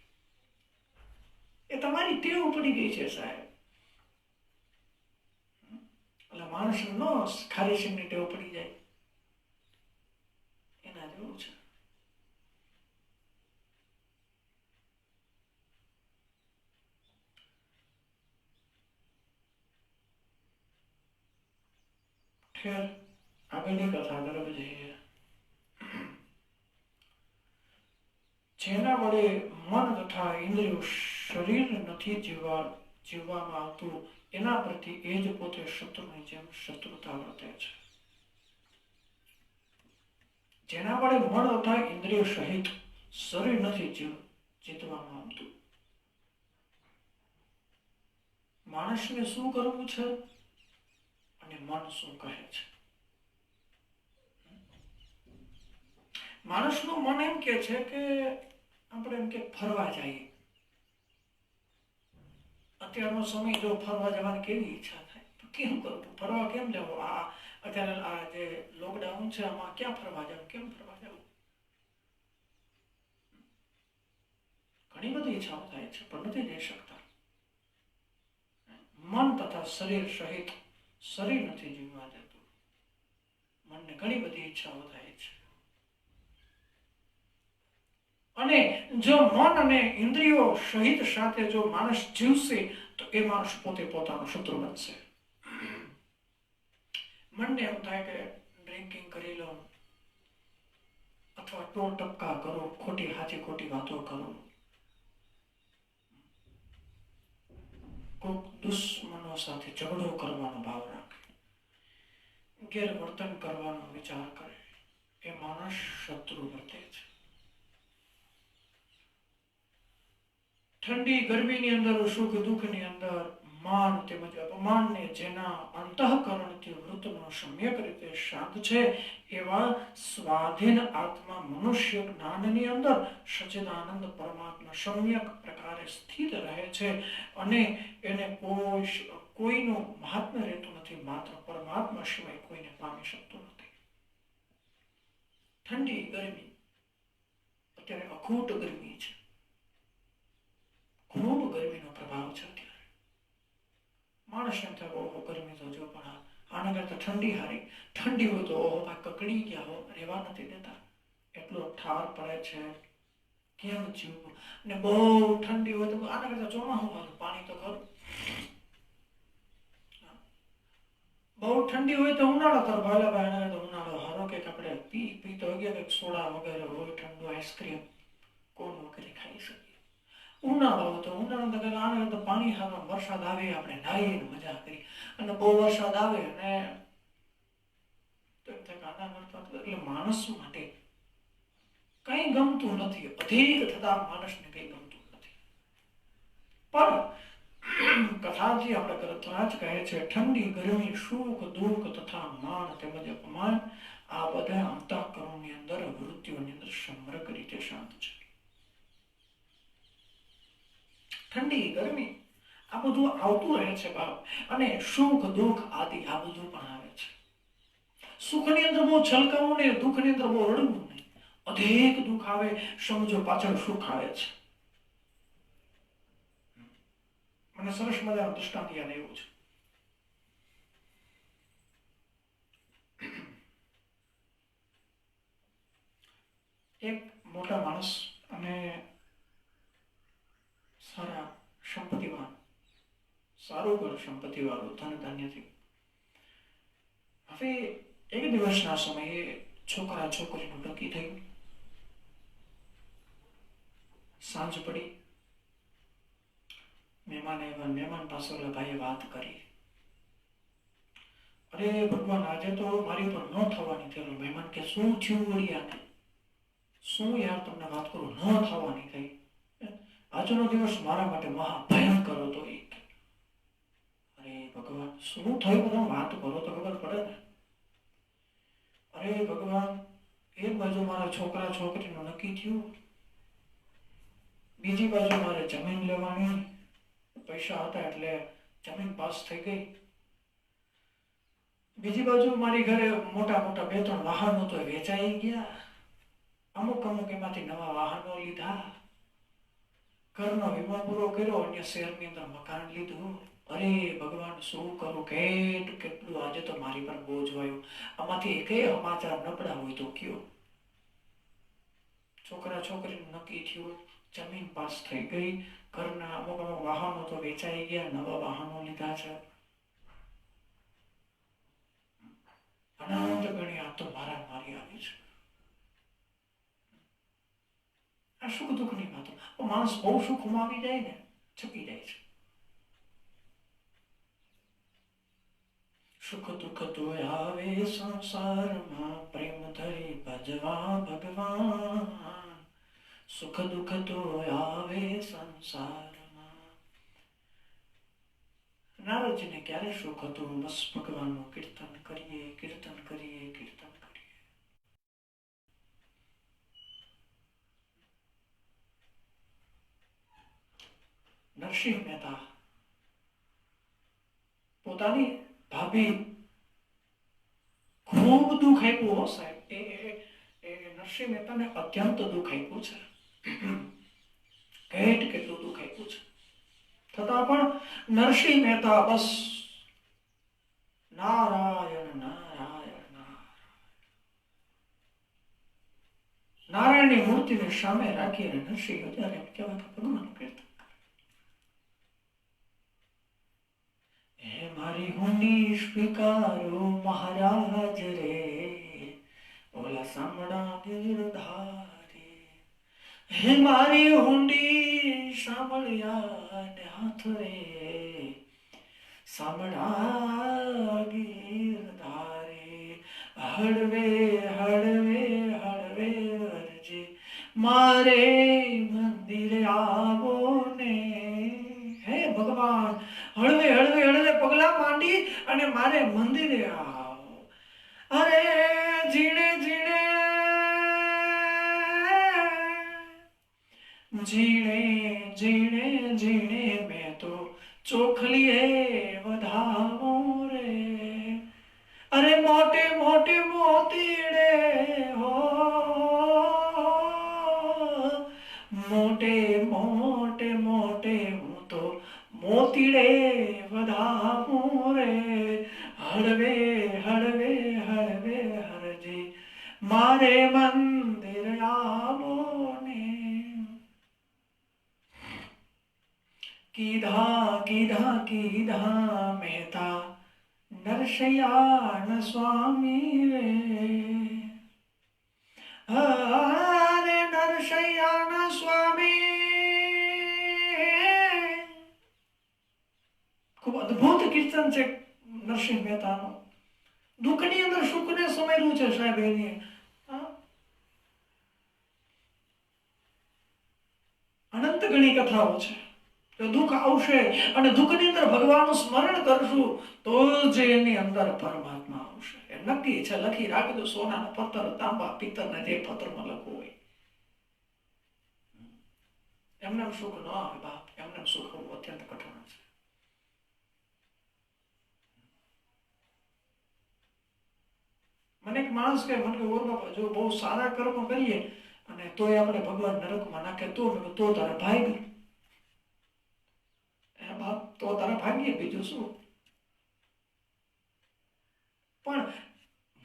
એ તમારી ટેવ પડી ગઈ છે સાહેબ. એટલે માણસ નો ખારી સિંગની ટેવ પડી જાય એના જેવું છે. ખેર આગળની કથા તરફ જઈએ. જેના વડે મન તથા ઇન્દ્રિયો શરીર નથી જીવવામાં આવતું, એના પ્રતિ એ જ પોતે શત્રુની જેમ શત્રુતા વર્તે છે. જેના વડે મન તથા ઇન્દ્રિયો સહિત શરીર નથી જીતવામાં આવતું, માણસને શું કરવું છે અને મન શું કહે છે. માણસનું મન એમ કે છે કે આપણે એમ કે ફરવા જઈએ. અત્યારનો સમય જો ફરવા જવાની કેવી ઈચ્છા થાય, તો કેમ કરવું, ફરવા કેમ જવું? અત્યારે આ જે લોકડાઉન છે આમાં ક્યાં ફરવા જવું, કેમ ફરવા જવું? ઘણી બધી ઈચ્છાઓ થાય છે પણ નથી જઈ શકતા. મન તથા શરીર સહિત શરીર નથી જીવવા દેતું. મનને ઘણી બધી ઈચ્છાઓ થાય છે. અને જો મન અને ઇન્દ્રિયો સહિત સાથે જો માણસ જીવશે તો એ માણસ પોતે પોતાનો શત્રુ બનશે. મનને એમ થાય કે ડ્રિંકિંગ કરી લો, અથવા ટોળ ટપકા કરો, ખોટી હાચી ખોટી વાતો કરો, કોઈક દુશ્મનો સાથે ઝઘડો કરવાનો ભાવ રાખે, ગેરવર્તન કરવાનો વિચાર કરે, એ માણસ શત્રુ વર્તે છે. ઠંડી ગરમીની અંદર, સુખ દુઃખની અંદર માન તેમજ અપમાનને જેના અંતઃકરણથી વૃત્તનો સમ્યક રીતે શાંત છે, એવા સ્વાધીન આત્મા મનુષ્ય જ્ઞાનની અંદર સચ્ચિદાનંદ પરમાત્મા સમ્યક પ્રકારે સ્થિત રહે છે અને એને કોઈનું મહાત્મ્ય રહેતું નથી. માત્ર પરમાત્મા સિવાય કોઈને પામી શકતું નથી. ઠંડી ગરમી, અત્યારે અખૂટ ગરમી છે, ખૂબ ગરમીનો પ્રભાવ છે. અત્યારે માણસ એમ થાય ઓહો ગરમી તો જો, પણ આના કરતા ઠંડી હારી. ઠંડી હોય તો ઓહો ભાઈ કકડી ગયા હો, રહેવા નથી દેતા, એટલો ઠાર પડે છે, કેમ જીવવું. ને બહુ ઠંડી હોય તો આના કરતા ચોમાસું હારું, પાણી તો ખરું. બહુ ઠંડી હોય તો ઉનાળો તરફ હાલે ભાઈ, આના કરતા ઉનાળો હારો. કે આપણે પી તો ગયા સોડા વગેરે હોય, ઠંડુ આઈસ્ક્રીમ કોણ વગેરે ખાઈ શકીએ. ઉનાળો તો ઉનાળો આને તો પાણી હારો, વરસાદ આવે આપણે નાહીએ મજા કરી. અને બહુ વરસાદ આવે ને એટલે માણસ માટે કઈ ગમતું નથી. અધિક થતા માણસને કઈ ગમતું નથી. પણ કથાજી આપણે ગ્રંથરાજ કહે છે ઠંડી ગરમી સુખ દુઃખ તથા માન તેમજ અપમાન આ બધા અંતઃકરણની અંદર વૃત્તિઓની અંદર સમગ્ર રીતે શાંત છે. ઠંડી ગરમી આ બધું આવતું રહે છે બાપ, અને સુખ દુઃખ આદિ આ બધું પણ આવે છે. સુખની અંદર બહુ છલકાવું ને, દુઃખની અંદર બહુ રડવું નહીં. અધિક દુઃખ આવે સમજો પાછળ સુખ આવે છે. મને સરસ મજાનું દૃષ્ટાંત યાદ એવું છે. એક મોટા માણસ અને સારા સંપત્તિવાન, સારું ઘર સંપત્તિવાળું ધન ધાન્યથી. હવે એક દિવસના સમયે છોકરા છોકરીનું નક્કી થયું. સાંજ પડી, મહેમાન પાસે ઓલા ભાઈએ વાત કરી, અરે ભગવાન આજે તો મારી ઉપર ન થવાની થઈ. મહેમાન કે શું થયું વળિયાને? શું યાર તમને વાત કરું, ન થવાની થઈ. આજનો દિવસ મારા માટે મહાભયંકર હતો. અરે ભગવાન શું થયું? બધા વાત કરો તો ખબર પડે ને. અરે ભગવાન, એક બાજુ મારા છોકરા છોકરીનું નક્કી થયું, બીજી બાજુ મારે જમીન લેવાની, પૈસા હતા એટલે જમીન પાસ થઈ ગઈ. બીજી બાજુ મારી ઘરે મોટા મોટા 2-3 વાહનો તો વેચાઈ ગયા. અમુક એમાંથી નવા વાહનો લીધા, ઘરનો વીમો પૂરો કર્યો, અન્ય શહેરની અંદર મકાન લીધું. અરે ભગવાન શું કરું, કેટલું આજે તો મારી પર બોજ વાયું. આમાંથી એકેય સમાચાર નબળા હોય તો કયો. છોકરા છોકરીનું નક્કી થયું, જમીન પાસ થઈ ગઈ, ઘરના અમુક વાહનો તો વેચાઈ ગયા, નવા વાહનો લીધા છે. અનંત ગણી આ તો મારા મારી આવી છે. આ સુખ દુઃખની વાતો. માણસ બહુ સુખમાં આવી જાય ને, ચકી જાય છે. સુખ દુઃખ તો આવે સંસારમાં, પ્રેમ ધરી ભજવા ભગવાન. સુખ દુઃખ તો આવે સંસારમાં. નારદજીને ક્યારે સુખ હતું? બસ ભગવાનનું કીર્તન કરીએ, કીર્તન કરીએ, કીર્તન કરીએ. નરસિંહ મહેતા પોતાની ભાભી ખૂબ દુઃખ આપ્યું સાહેબ. નરસિંહ મહેતાને અત્યંત દુઃખ આપ્યું છે. કેટલું દુઃખ આપ્યું છે. છતાં પણ નરસિંહ મહેતા બસ નારાયણ નારાયણ નારાયણની મૂર્તિને સામે રાખીને નરસિંહ અત્યારે કહેવાય ભગવાન કીર્તન. હે મારી હુંડી સ્વીકારો મહારાજ રે, ઓલા સામડા ગીરધારે. હે મારી હુંડી સાંભળ્યા ને હાથ રે, સામડા ગીરધારે. હળવે હળવે હળવે અરજે, મારે મંદિરે આવો ને. હે ભગવાન, હળવે હળવે હળવે પગલા માંડી અને મારે મંદિરે આવો. અરે જીણે જીણે જીણે જીણે જીણે મેં તો ચોખલીએ વધાવો રે. અરે મોટે મોટે મોતીડે હો, મોટે મોટે મોટે હું તો મોતીડે વધાવું રે. હળવે હળવે હળવે હરજે, મારે મંદિર આવો ને. કીધા કીધા કીધા મહેતા નરસૈયાન સ્વામી રે. અરે નરસૈયાન સ્વામી ખૂબ અદભુત કીર્તન છે નરસિંહ મહેતાનું. દુઃખની અંદર સુખને સમેલું છે સાહેબ. એની અનંત ઘણી કથાઓ છે. તો દુઃખ આવશે અને દુઃખની અંદર ભગવાનનું સ્મરણ કરશું તો જ એની અંદર પરમાત્મા આવશે. એ નક્કી છે, લખી રાખજો. સોનાના પથ્થર, તાંબા પિત્તળના જે પથ્થરમાં લખવું હોય એમને સુખ ન આવે બાપ. એમને સુખ હોવું અત્યંત કઠણ છે. મને એક માણસ કે મને ઓર બાપા જો બહુ સારા કર્મ કરીએ અને તોય આપણે ભગવાન નરકમાં નાખે તો તારા ભાઈ બાપ, તો તારા ભાગ્ય, બીજું શું. પણ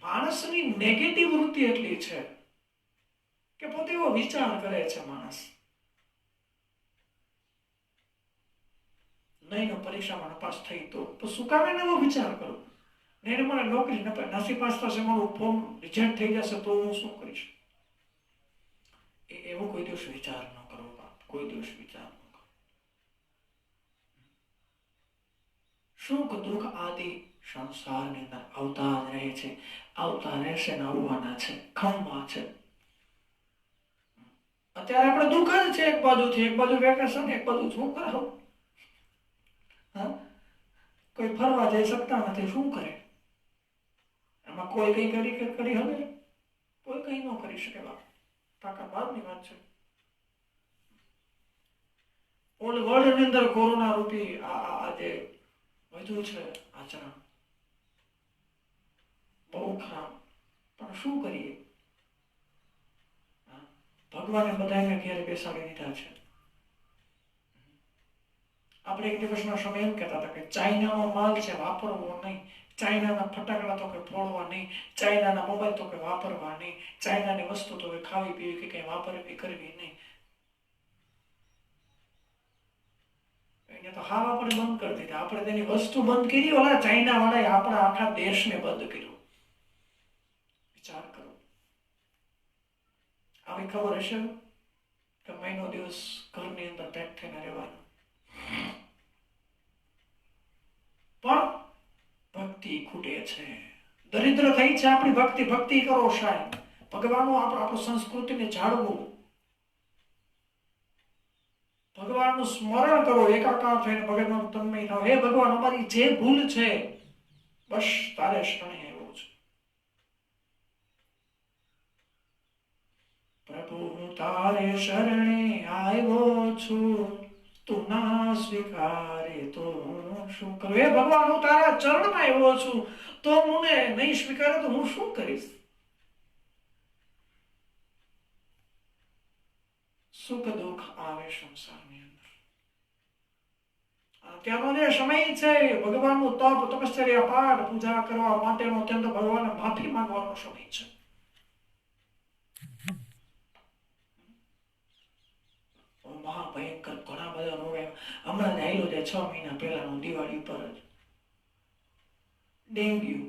માણસની નેગેટિવ વૃત્તિ એટલી છે કે પોતે એવો વિચાર કરે છે માણસ, નહીં પરીક્ષામાં નપાસ થઈ તો શું કામ એને એવો વિચાર કરું? નહીં મને નોકરી નસીબ પાસ થશે, મારું ફોર્મ રિજેક્ટ થઈ જશે તો હું શું કરીશ? એવો કોઈ દિવસ વિચાર ન કરો બાપ, કોઈ દિવસ વિચાર ન કરો. સુખ દુઃખ આદિ સંસારની અંદર આવતા જ રહે છે, આવતા રહેશે ને આવવાના છે, ખમવા છે. અત્યારે આપણે દુઃખ જ છે એક બાજુથી, એક બાજુ વેકેશન, એક બાજુ શું કરાવ. કોઈ ફરવા જઈ શકતા નથી, શું કરે? એમાં કોઈ કઈ કરી હવે કોઈ કઈ ન કરી શકે બાપ. તાકાત બાદની વાત છે. ઓલ વર્લ્ડ ની અંદર કોરોના રૂપી આ જે વધુ છે આચરણ બહુ ખરાબ. પણ શું કરીએ? ભગવાને બધાને ઘેર બેસાડી દીધા છે. આપણે એક દિવસનો સમય એમ કહેતા હતા કે ચાઇનાનો માલ છે વાપરવો નહીં, ચાઇનાના ફટાકડા તો કે ફોડવા નહીં, ચાઇનાના મોબાઈલ તો કે વાપરવા નહીં, ચાઇનાની વસ્તુ તો કે ખાવી પીવી કે કઈ વાપરવી કરવી નહીં. અહીંયા તો હાવ આપણે બંધ કરી દીધા. આપણે તેની વસ્તુ બંધ કરી, ઓલા ચાઇના વાળાએ આપણા આખા દેશને બંધ કર્યો. વિચાર કરો. આવી ખબર હશે કે મહિનો દિવસ ઘરની અંદર પેક થઈને રહેવાનું. પણ ભક્તિ ખૂટે છે, દરિદ્ર થઈ છે આપણી ભક્તિ. ભક્તિ કરો સાહેબ, ભગવાનનું આપણું સંસ્કૃતિને જાળવું, ભગવાનનું સ્મરણ કરો, એકાકાર થઈને ભગવાન તન્મય થાવ. હે ભગવાન, અમારી જે ભૂલ છે બસ તારે શરણે આવ્યો છે. પ્રભુ હું તારે શરણે આવ્યો છું, તું ના સ્વીકારે તો હું શું કરું? હે ભગવાન, હું તારા ચરણમાં આવ્યો છું, તો મને નહીં સ્વીકારે તો હું શું કરીશ? સુખ દુઃખ આવે સંસારની અંદર. ત્યાંનો જે સમય છે ભગવાનનું તપ, તપશ્ચર્યા, પાઠ, પૂજા કરવા માટેનો, અત્યંત ભગવાનને માફી માંગવાનો સમય છે. મહાભયંકર ઘણા બધા રોગ. હમણાં જ આવેલો છે 6 મહિના પહેલાનો, દિવાળી પર જ ડેન્ગ્યુ.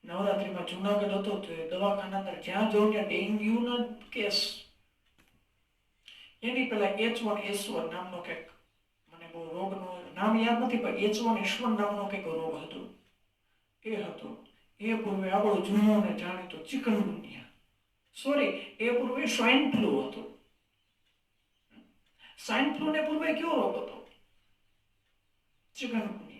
નવરાત્રીમાં જુનાગઢ હતો તો દવાખાના અંદર જ્યાં જોઉં ત્યાં ડેન્ગ્યુનો કેસ. એની પેલા H1N1 નામનો કંઈક, મને બહુ રોગનું નામ યાદ નથી, પણ H1N1 નામનો કંઈક રોગ હતો. એ હતો. એ પૂર્વે આપણો જૂનો ને જાણીતો ચિકનગુનિયા, સોરી, એ પૂર્વે સ્વાઇન ફ્લુ હતો. સ્વાઇન ફ્લુ ને પૂર્વે કયો રોગ હતો? ચિકનગુનિયા.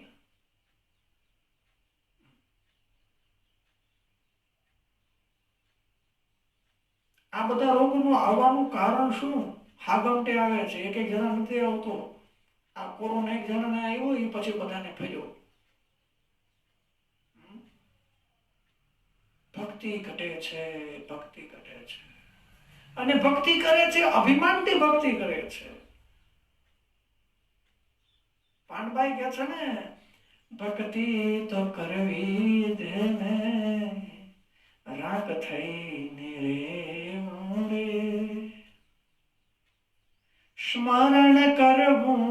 આ બધા રોગોનું આવવાનું કારણ શું? હાગમટે આવે છે. એક જણા નથી આવતો. આ કોરોના એક જણાને આવ્યો, એ પછી બધાને ફર્યો. ભક્તિ ઘટે છે, ભક્તિ ઘટે છે. અને ભક્તિ કરે છે, અભિમાનથી ભક્તિ કરે છે. પાંડભાઈ કહે છે ને, ભક્તિ તો કરવી જેને રાગ થઈને રે મોરે, સ્મરણ કરવું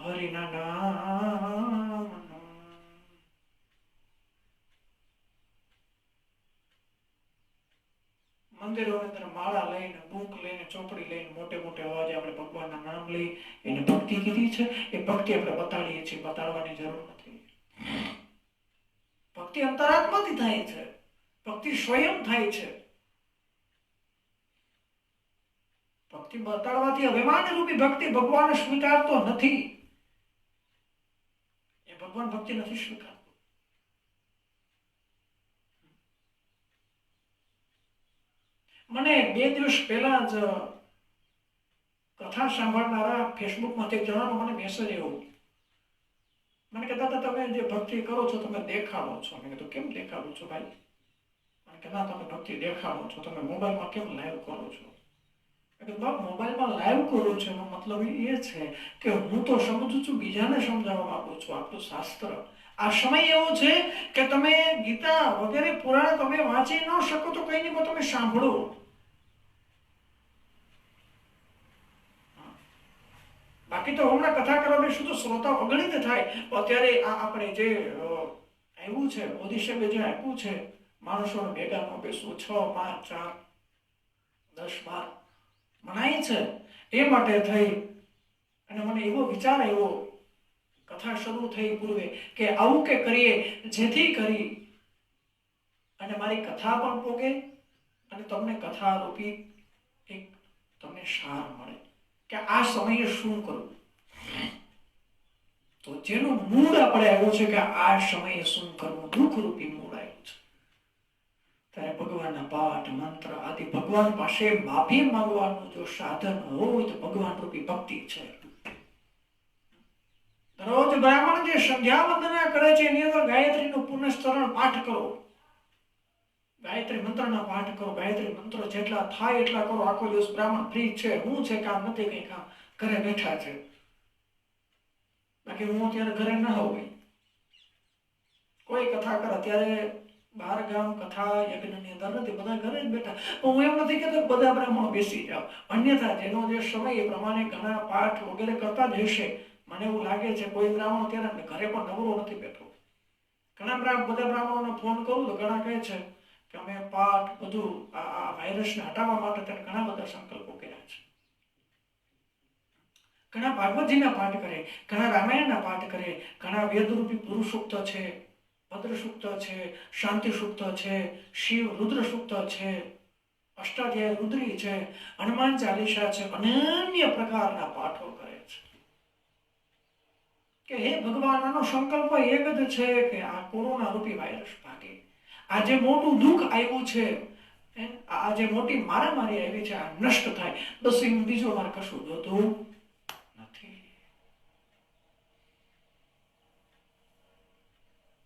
હરિના નામનું. મંદિરોની અંદર માળા લઈને, બુક લઈને, ચોપડી લઈને, મોટે મોટે અવાજે આપણે ભગવાનના નામ લઈ, એને ભક્તિ કીધી છે. એ ભક્તિ આપણે બતાડીએ છીએ, બતાડવાની જરૂર નથી. ભક્તિ અંતરાત્માથી થાય છે, ભક્તિ સ્વયં થાય છે. ભક્તિ બતાડવાથી અભિમાન રૂપી ભક્તિ ભગવાન સ્વીકારતો નથી. એ ભગવાન ભક્તિ નથી સ્વીકારતો. મને 2 દિવસ પહેલા જ કથા સાંભળનારા ફેસબુકમાંથી એક જણાનો મને મેસેજ આવ્યો. મને કહેતા હતા તમે જે ભક્તિ કરો છો તમે દેખાડો છો. મેં કીધું કેમ દેખાડો છો ભાઈ? મને કે ના તમે ભક્તિ દેખાડો છો, તમે મોબાઈલમાં કેમ લાઈવ કરો છો? મોબાઈલમાં લાઈવ કરું છું એનો મતલબ એ છે કે હું તો સમજુ છું, બીજાને સમજાવવા માંગુ છું. આપણું શાસ્ત્ર આ સમય એવો છે કે તમે ગીતા વગેરે પુરાણ તમે વાંચી ન શકો તો કઈ નહીં, પણ તમે સાંભળો. બાકી તો હમણાં કથા કરવા બેસું તો શ્રોતા અગણિત થાય. અત્યારે આ આપણે જે આવ્યું છે ઓડિશા જે આપ્યું છે માણસોને ભેગા ન બેસવું, 6, 5, 4, 10, 12 મનાય છે. એ માટે થઈ અને મને એવો વિચાર આવ્યો કથા શરૂ થઈ પૂર્વે કે આવું કે કરીએ જેથી કરી અને મારી કથા પણ પોગે અને તમને કથા રૂપી એક તમને સાર મળે કે આ સમયે શું કરવું. તો જેનું મૂળ આપણે આવ્યું છે કે આ સમયે શું કરવું, દુઃખ રૂપી મૂળ આવ્યું છે. ત્યારે ભગવાનના પાઠ મંત્ર આદિ ભગવાન પાસે માફી માંગવાનું જો સાધન હોય તો ભગવાન રૂપી ભક્તિ છે. રોજ બ્રાહ્મણ જે સંધ્યા વંદના કરે છે એની અંદર ગાયત્રીનું પુનઃસ્મરણ પાઠ કરો, ગાયત્રી મંત્રના પાઠ કરો, ગાયત્રી મંત્ર જેટલા થાય એટલા કરો. આખો દિવસ બ્રાહ્મણ ફ્રી છે, હું છે કામ નથી, કઈ કામ ઘરે બેઠા છે. બાકી હું અત્યારે ઘરે ન હોય, કોઈ કથા કરે ત્યારે બહાર ગામ કથા યજ્ઞની અંદર નથી, બધા ઘરે જ બેઠા. હું એમ નથી કહેતો બધા બ્રાહ્મણો બેસી જાઓ, અન્યથા જેનો જે સમય એ પ્રમાણે ઘણા પાઠ વગેરે કરતા જ હશે. મને એવું લાગે છે કોઈ બ્રાહ્મણ અત્યારે ઘરે પણ નવરો નથી બેઠો. ઘણા બધા બ્રાહ્મણોને ફોન કરું તો ઘણા કહે છે કે અમે પાઠ બધું આ વાયરસને હટાવવા માટે ત્યારે ઘણા બધા સંકલ્પો કર્યા છે. ઘણા ભાગવતજીના પાઠ કરે, ઘણા રામાયણના પાઠ કરે, ઘણા વેદરૂપી પુરુષ સૂક્ત છે, ભદ્ર સૂક્ત છે, શાંતિ સૂક્ત છે, શિવ રુદ્ર સૂક્ત છે, અષ્ટાધ્યાય રુદ્રી છે, હનુમાન ચાલીસા છે, અનન્ય પ્રકારના પાઠો કરે છે. કે હે ભગવાન આનો સંકલ્પ એક જ છે કે આ કોરોના રૂપી વાયરસ ભાગે. આ જે મોટું દુઃખ આવ્યું છે, આ જે મોટી મારામારી આવી છે, આ નષ્ટ થાય. બસ એમ બીજો વાર કશું જોતું નથી.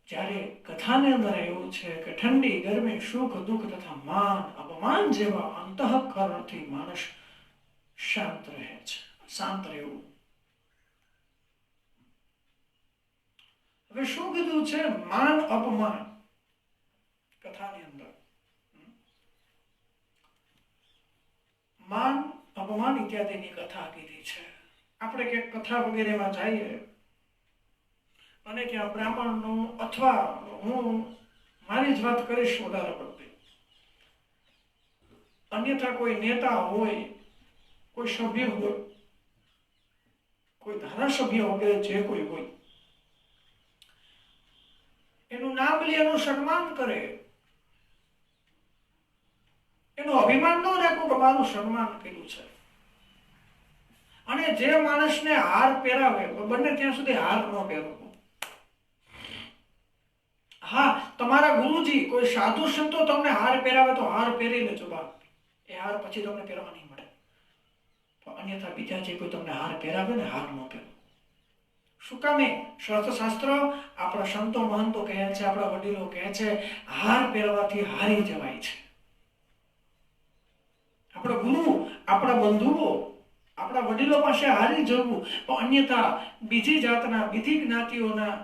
જ્યારે કથાની અંદર એવું છે કે ઠંડી ગરમી સુખ દુઃખ તથા માન અપમાન જેવા અંતઃકરણથી માણસ શાંત રહે છે. શાંત રહેવું. હવે શું કીધું છે? માન અપમાન કથાની અંદર. માન અપમાન ઇત્યાદિની કથા કીધી છે. આપણે ક્યાંક કથા વગેરેમાં જઈએ અને ત્યાં બ્રાહ્મણનું અથવા હું મારી જ વાત કરીશ વધારે પડતી, અન્યથા કોઈ નેતા હોય, કોઈ સભ્ય હોય, કોઈ ધારાસભ્ય વગેરે જે કોઈ હોય એનું નામ લે, એનું સન્માન કરે, એનું અભિમાન ન રાખવું કે મારું સન્માન કર્યું છે. અને જે માણસને હાર પહેરાવે બંને ત્યાં સુધી હાર ન પહેરવો. હા, તમારા ગુરુજી કોઈ સાધુ સંતો તમને હાર પહેરાવે તો હાર પહેરી લેજો બાપ, એ હાર પછી તમને પહેરવા નહીં મળે. અન્યથા બીજા જે કોઈ તમને હાર પહેરાવે ને હાર ન પહેરો. શું કામે? શાસ્ત્ર આપણા સંતો મહંતો કહે છે, આપણા વડીલો કહે છે હાર પહેરવાથી હારી જવાય છે. આપણા ગુરુ, આપણા બંધુઓ, આપણા વડીલો પાસે હારી જવું. પણ અન્યથા બીજી જાતના બીજી જ્ઞાતિઓના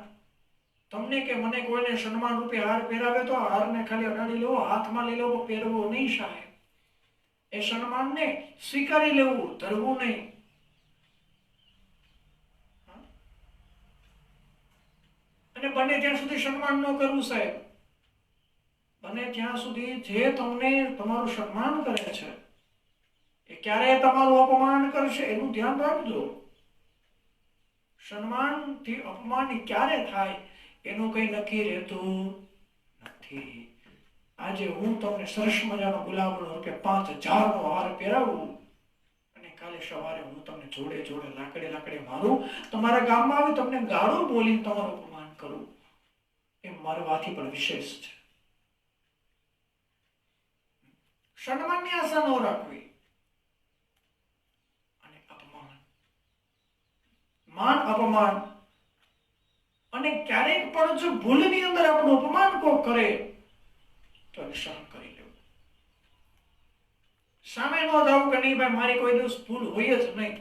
તમને કે મને કોઈને સન્માન રૂપે હાર પહેરાવે તો હારને ખાલી અડાડી લેવો, હાથમાં લઈ લેવો, પહેરવો નહીં સાહેબ. એ સન્માનને સ્વીકારી લેવું, ધરવું નહીં. અને બને ત્યાં સુધી સન્માન ન કરવું સાહેબ. બને ત્યાં સુધી જે તમને તમારું સન્માન કરે છે એ ક્યારે તમારું અપમાન કરશે એનું ધ્યાન રાખજો. સન્માનથી અપમાન ક્યારે થાય એનું કઈ નક્કી રહેતું નથી. આજે હું તમને સરસ મજાનો ગુલાબનો રૂપિયા 5,000 નો હાર પહેરાવું અને કાલે સવારે હું તમને જોડે જોડે લાકડે લાકડે મારું, તમારા ગામમાં આવી તમને ગાળું બોલીને તમારું અપમાન કરું, એ મરવાથી પણ વિશેષ છે. સન્માનની આશા ન રાખવી. અને અપમાન, માન અપમાન, અને ક્યારેક પણ જો ભૂલની અંદર આપણું અપમાન કોઈ કરે તો એને સહન કરી લેવું. સામે ન જાવું કે નહીં ભાઈ મારી કોઈ દિવસ ભૂલ હોય જ નહીં.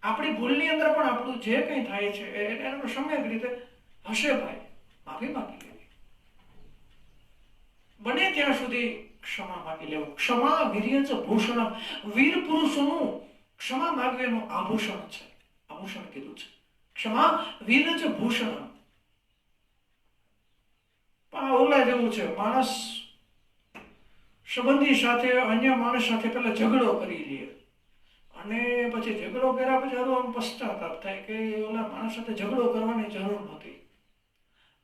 આપણી ભૂલની અંદર પણ આપણું જે કંઈ થાય છે એનો સમ્યક રીતે હશે ભાઈ, માફી માંગી લેવી. બને ત્યાં સુધી ક્ષમા માંગી લેવું. ક્ષમા વીર્યચ ભૂષણ, વીર પુરુષોનું ક્ષમા માંગવાનું આભૂષણ છે. આભૂષણ કીધું છે. ક્ષમા વીરચ ભૂષણ. પણ ઓલા જેવું છે, માણસ સંબંધી સાથે અન્ય માણસ સાથે પેલા ઝઘડો કરી લે અને પછી ઝઘડો કર્યા પછી આમ પશ્ચાતાપ થાય કે ઓલા માણસ સાથે ઝઘડો કરવાની જરૂર નહોતી.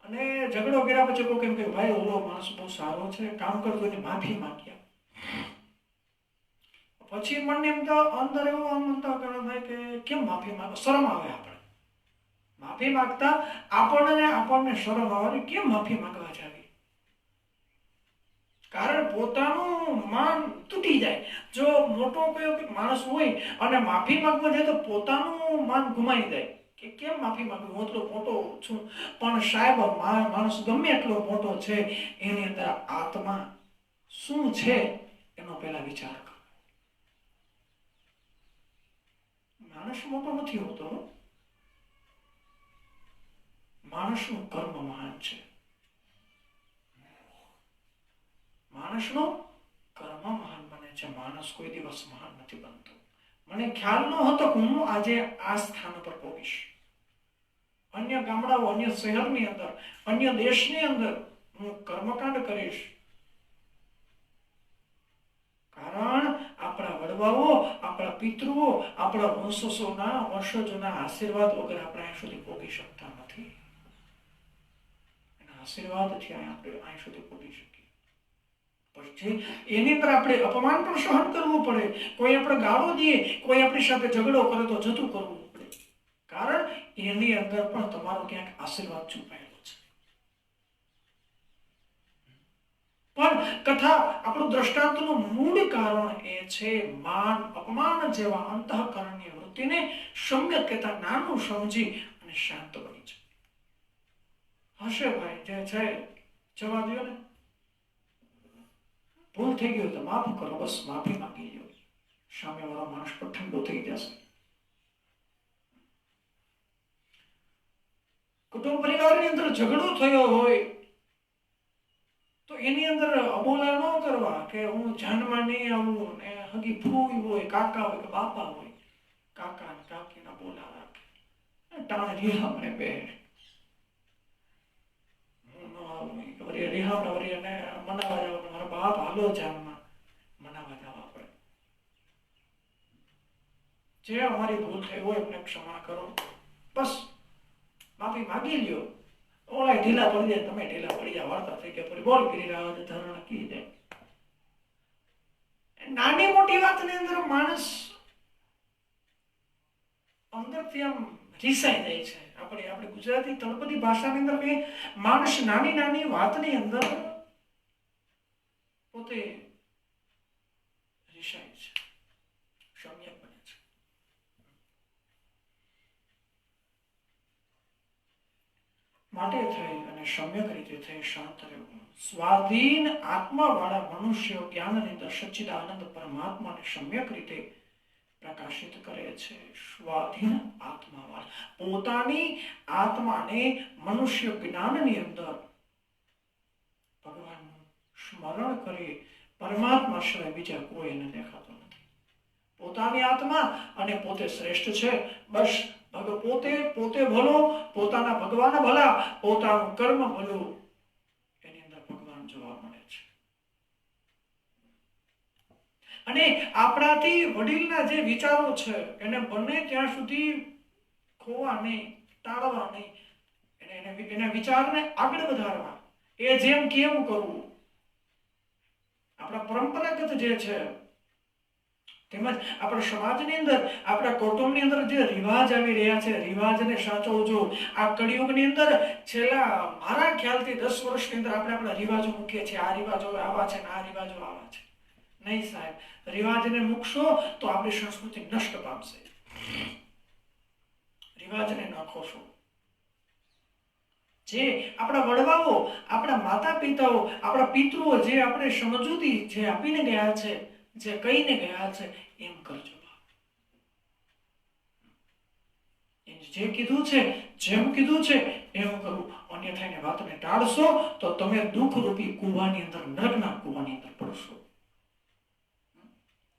અને ઝઘડો કર્યા પછી કોઈ કેમ કે ભાઈ ઓલો માણસ બહુ સારો છે, કામ કરતો એને માફી માંગ્યા. પછી મને એમ તો અંદર એવું આમ અંતઃકરણ થાય કે કેમ માફી માંગો, શરમ આવે. આપણે માફી માંગતા આપણને શરમ આવે, કેમ માફી માંગવા જાવી? કારણ પોતાનું માન તૂટી જાય. જો મોટો કોઈ માણસ હોય અને માફી માંગવા જાય તો પોતાનું માન ગુમાઈ જાય કે કેમ માફી માંગવી, હું તો મોટો છું. પણ સાહેબ માણસ ગમે એટલો મોટો છે એની અંદર આત્મા શું છે એનો પહેલા વિચાર કરો. માણસ મોટો નથી હોતો, માણસનું કર્મ મહાન છે. માણસનું કર્મ મહાન બને છે. માણસ કોઈ દિવસ મહાન નથી બનતો. મને ખ્યાલ ન હતો કે હું આજે આ સ્થાન પર પહોંચીશ. અન્ય ગામડાઓ, અન્ય શહેરની અંદર, અન્ય દેશની અંદર હું કર્મકાંડ કરીશ. કારણ આપણા વડવાઓ, આપણા પિતૃઓ, આપણા વંશજોના આશીર્વાદ વગર આપણે અહીં સુધી પહોંચી શકતા નથી. એના આશીર્વાદથી આપણે અહીં સુધી પહોંચી શકીએ. પછી એની અંદર આપણે અપમાન પણ સહન કરવું પડે. કોઈ આપણે ગાળો દે, કોઈ આપણી સાથે ઝઘડો કરે તો જતું કરવું પડે. કારણ એની અંદર પણ તમારો ક્યાંક આશીર્વાદ છુપાયેલો છે. પણ કથા આપણું દ્રષ્ટાંતનું મૂળ કારણ એ છે માન અપમાન જેવા અંતઃકરણની વૃત્તિને સમ્યક કહેતા નાનું સમજી અને શાંત બની જાય. હશે ભાઈ, જે છે જવા દો ને. ભૂલ થઈ ગયું તો માફ કરો, બસ માફી માંગી લો. સામેવાળો માણસ પણ ઠંડો થઈ જશે. કુટુંબ પરિવારની અંદર ઝઘડો થયો હોય તો એની અંદર અબોલા ન કરવા કે હું જાનમાં નહીં આવું, ને હગી ફૂઈ હોય, કાકા હોય કે બાપા હોય, કાકા ને કાકીના બોલા રાખે, ટાણે રીહામણે બે હું ન આવું કે વળી રીહામણે વળી એને મનાવા જાવ, મારા બાપ હાલો જાનમાં મનાવા જવા પડે. જે અમારી ભૂલ થઈ હોય એમને ક્ષમા કરો, બસ માફી માગી લ્યો. ઓલા ઢીલા પડી જાય, તમે ઢીલા પડી જાય, વાર્તા થઈ ગયા. પછી બોલ કરી રહ્યા હોય ધરણ કી જાય. નાની મોટી વાતની અંદર માણસ અંદરથી આમ રીસાઈ જાય છે. આપણે ગુજરાતી તળપદી ભાષાની અંદર કે માણસ નાની નાની વાતની અંદર પોતે રીસાય છે, સમ્યક બને છે. માટે થઈ અને સમ્યક રીતે થઈ શાંત રહેવું. સ્વાધીન આત્માવાળા મનુષ્યો જ્ઞાનની અંદર સચ્ચિદાનંદ પરમાત્માને સમ્યક રીતે પ્રકાશિત કરે છે. સ્વાધીન આત્માવાળા પોતાની આત્માને મનુષ્ય જ્ઞાનની અંદર ભગવાનનું સ્મરણ કરી પરમાત્મા સિવાય બીજા કોઈ એને દેખાતો નથી. પોતાની આત્મા અને પોતે શ્રેષ્ઠ છે. બસ પોતે ભલો, પોતાના ભગવાન ભલા, પોતાનું કર્મ ભલું, એની અંદર ભગવાન જોવા મળે છે. અને આપણાથી વડીલના જે વિચારો છે એને બને ત્યાં સુધી ખોવા નહીં, ટાળવા નહીં. એના વિચારને આગળ વધારવા, એ જેમ કેમ કરવું. આપણા પરંપરાગત જે છે તેમજ આપણા સમાજની અંદર, આપણા કુટુંબની અંદર જે રિવાજ આવી રહ્યા છે, રિવાજને સાચવજો. આ કળિયુગની અંદર છેલ્લા મારા ખ્યાલથી 10 વર્ષની અંદર આપણે આપણા રિવાજો મૂકીએ છીએ. આ રિવાજો આવા છે ને આ રિવાજો આવા છે. નહીં સાહેબ, રિવાજને મૂકશો તો આપણી સંસ્કૃતિ નષ્ટ પામશે. રિવાજને નાખોશો. જે આપણા વડવાઓ, આપણા માતા પિતાઓ, આપણા પિતૃઓ જે આપણે સમજૂતી જે આપીને ગયા છે, જે કહીને ગયા છે, એમ કરજો. જે કીધું છે, જેમ કીધું છે એમ કરવું. અન્યથાની વાતને ટાળશો તો તમે દુઃખરૂપી કૂવાની અંદર, નરકના કૂવાની અંદર પડશો.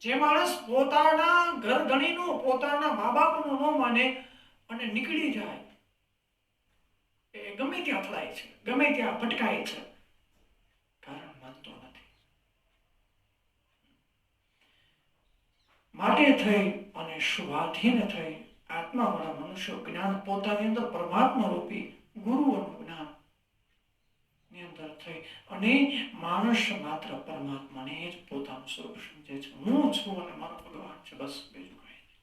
જે માણસ પોતાના ઘર ધણીનું, પોતાના મા બાપનું ન માને અને નીકળી જાય, એ ગમે ત્યાં અથડાય છે, ગમે ત્યાં ભટકાય છે, કારણ માનતો નથી. માટે થઈ અને સ્વાધીન થઈ આત્માવાળા મનુષ્યો જ્ઞાન પોતાની અંદર પરમાત્મા રૂપી ગુરુઓનું જ્ઞાન ની અંદર થઈ અને માણસ માત્ર પરમાત્માને જ પોતાનું સ્વરૂપ સમજે છે. હું છું અને મારો ભગવાન છે, બસ, બીજું કઈ નહીં.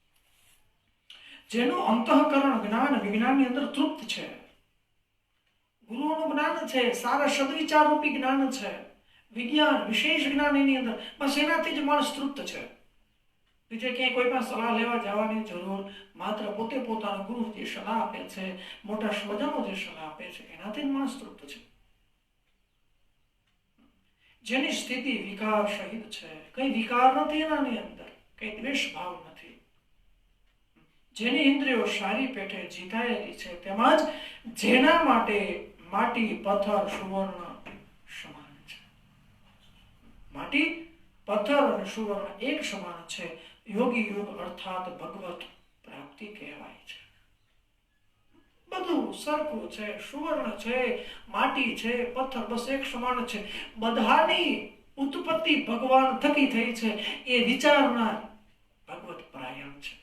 જેનું અંતઃકરણ જ્ઞાન વિજ્ઞાનની અંદર તૃપ્ત છે, ગુરુઓનું જ્ઞાન છે, સારા સદવિચાર રૂપી જ્ઞાન છે, વિજ્ઞાન વિશેષ જ્ઞાન એની અંદર, બસ એનાથી જ માણસ તૃપ્ત છે. બીજે ક્યાંય કોઈ પણ સલાહ લેવા જવાની જરૂર, માત્ર પોતે પોતાનો ગુરુ જે સલાહ આપે છે, મોટા સ્વજનો જે સલાહ આપે છે, એનાથી જ માણસ તૃપ્ત છે. જેની સ્થિતિ વિકાર સહિત છે, કઈ વિકાર નથી એનાની અંદર, કઈ દ્વેષ ભાવ નથી, જેની ઇન્દ્રિયો સારી પેઠે જીતાયેલી છે, તેમજ જેના માટે માટી, પથ્થર, સુવર્ણ સમાન છે. માટી, પથ્થર અને સુવર્ણ એક સમાન છે. યોગી યોગ અર્થાત ભગવત પ્રાપ્તિ કહેવાય છે. બધું સરખું છે, સુવર્ણ છે, માટી છે, પથ્થર, બસ એક સમાન છે. બધાની ઉત્પત્તિ ભગવાન થકી થઈ છે. એ વિચારનાર ભગવત પરાયણ છે.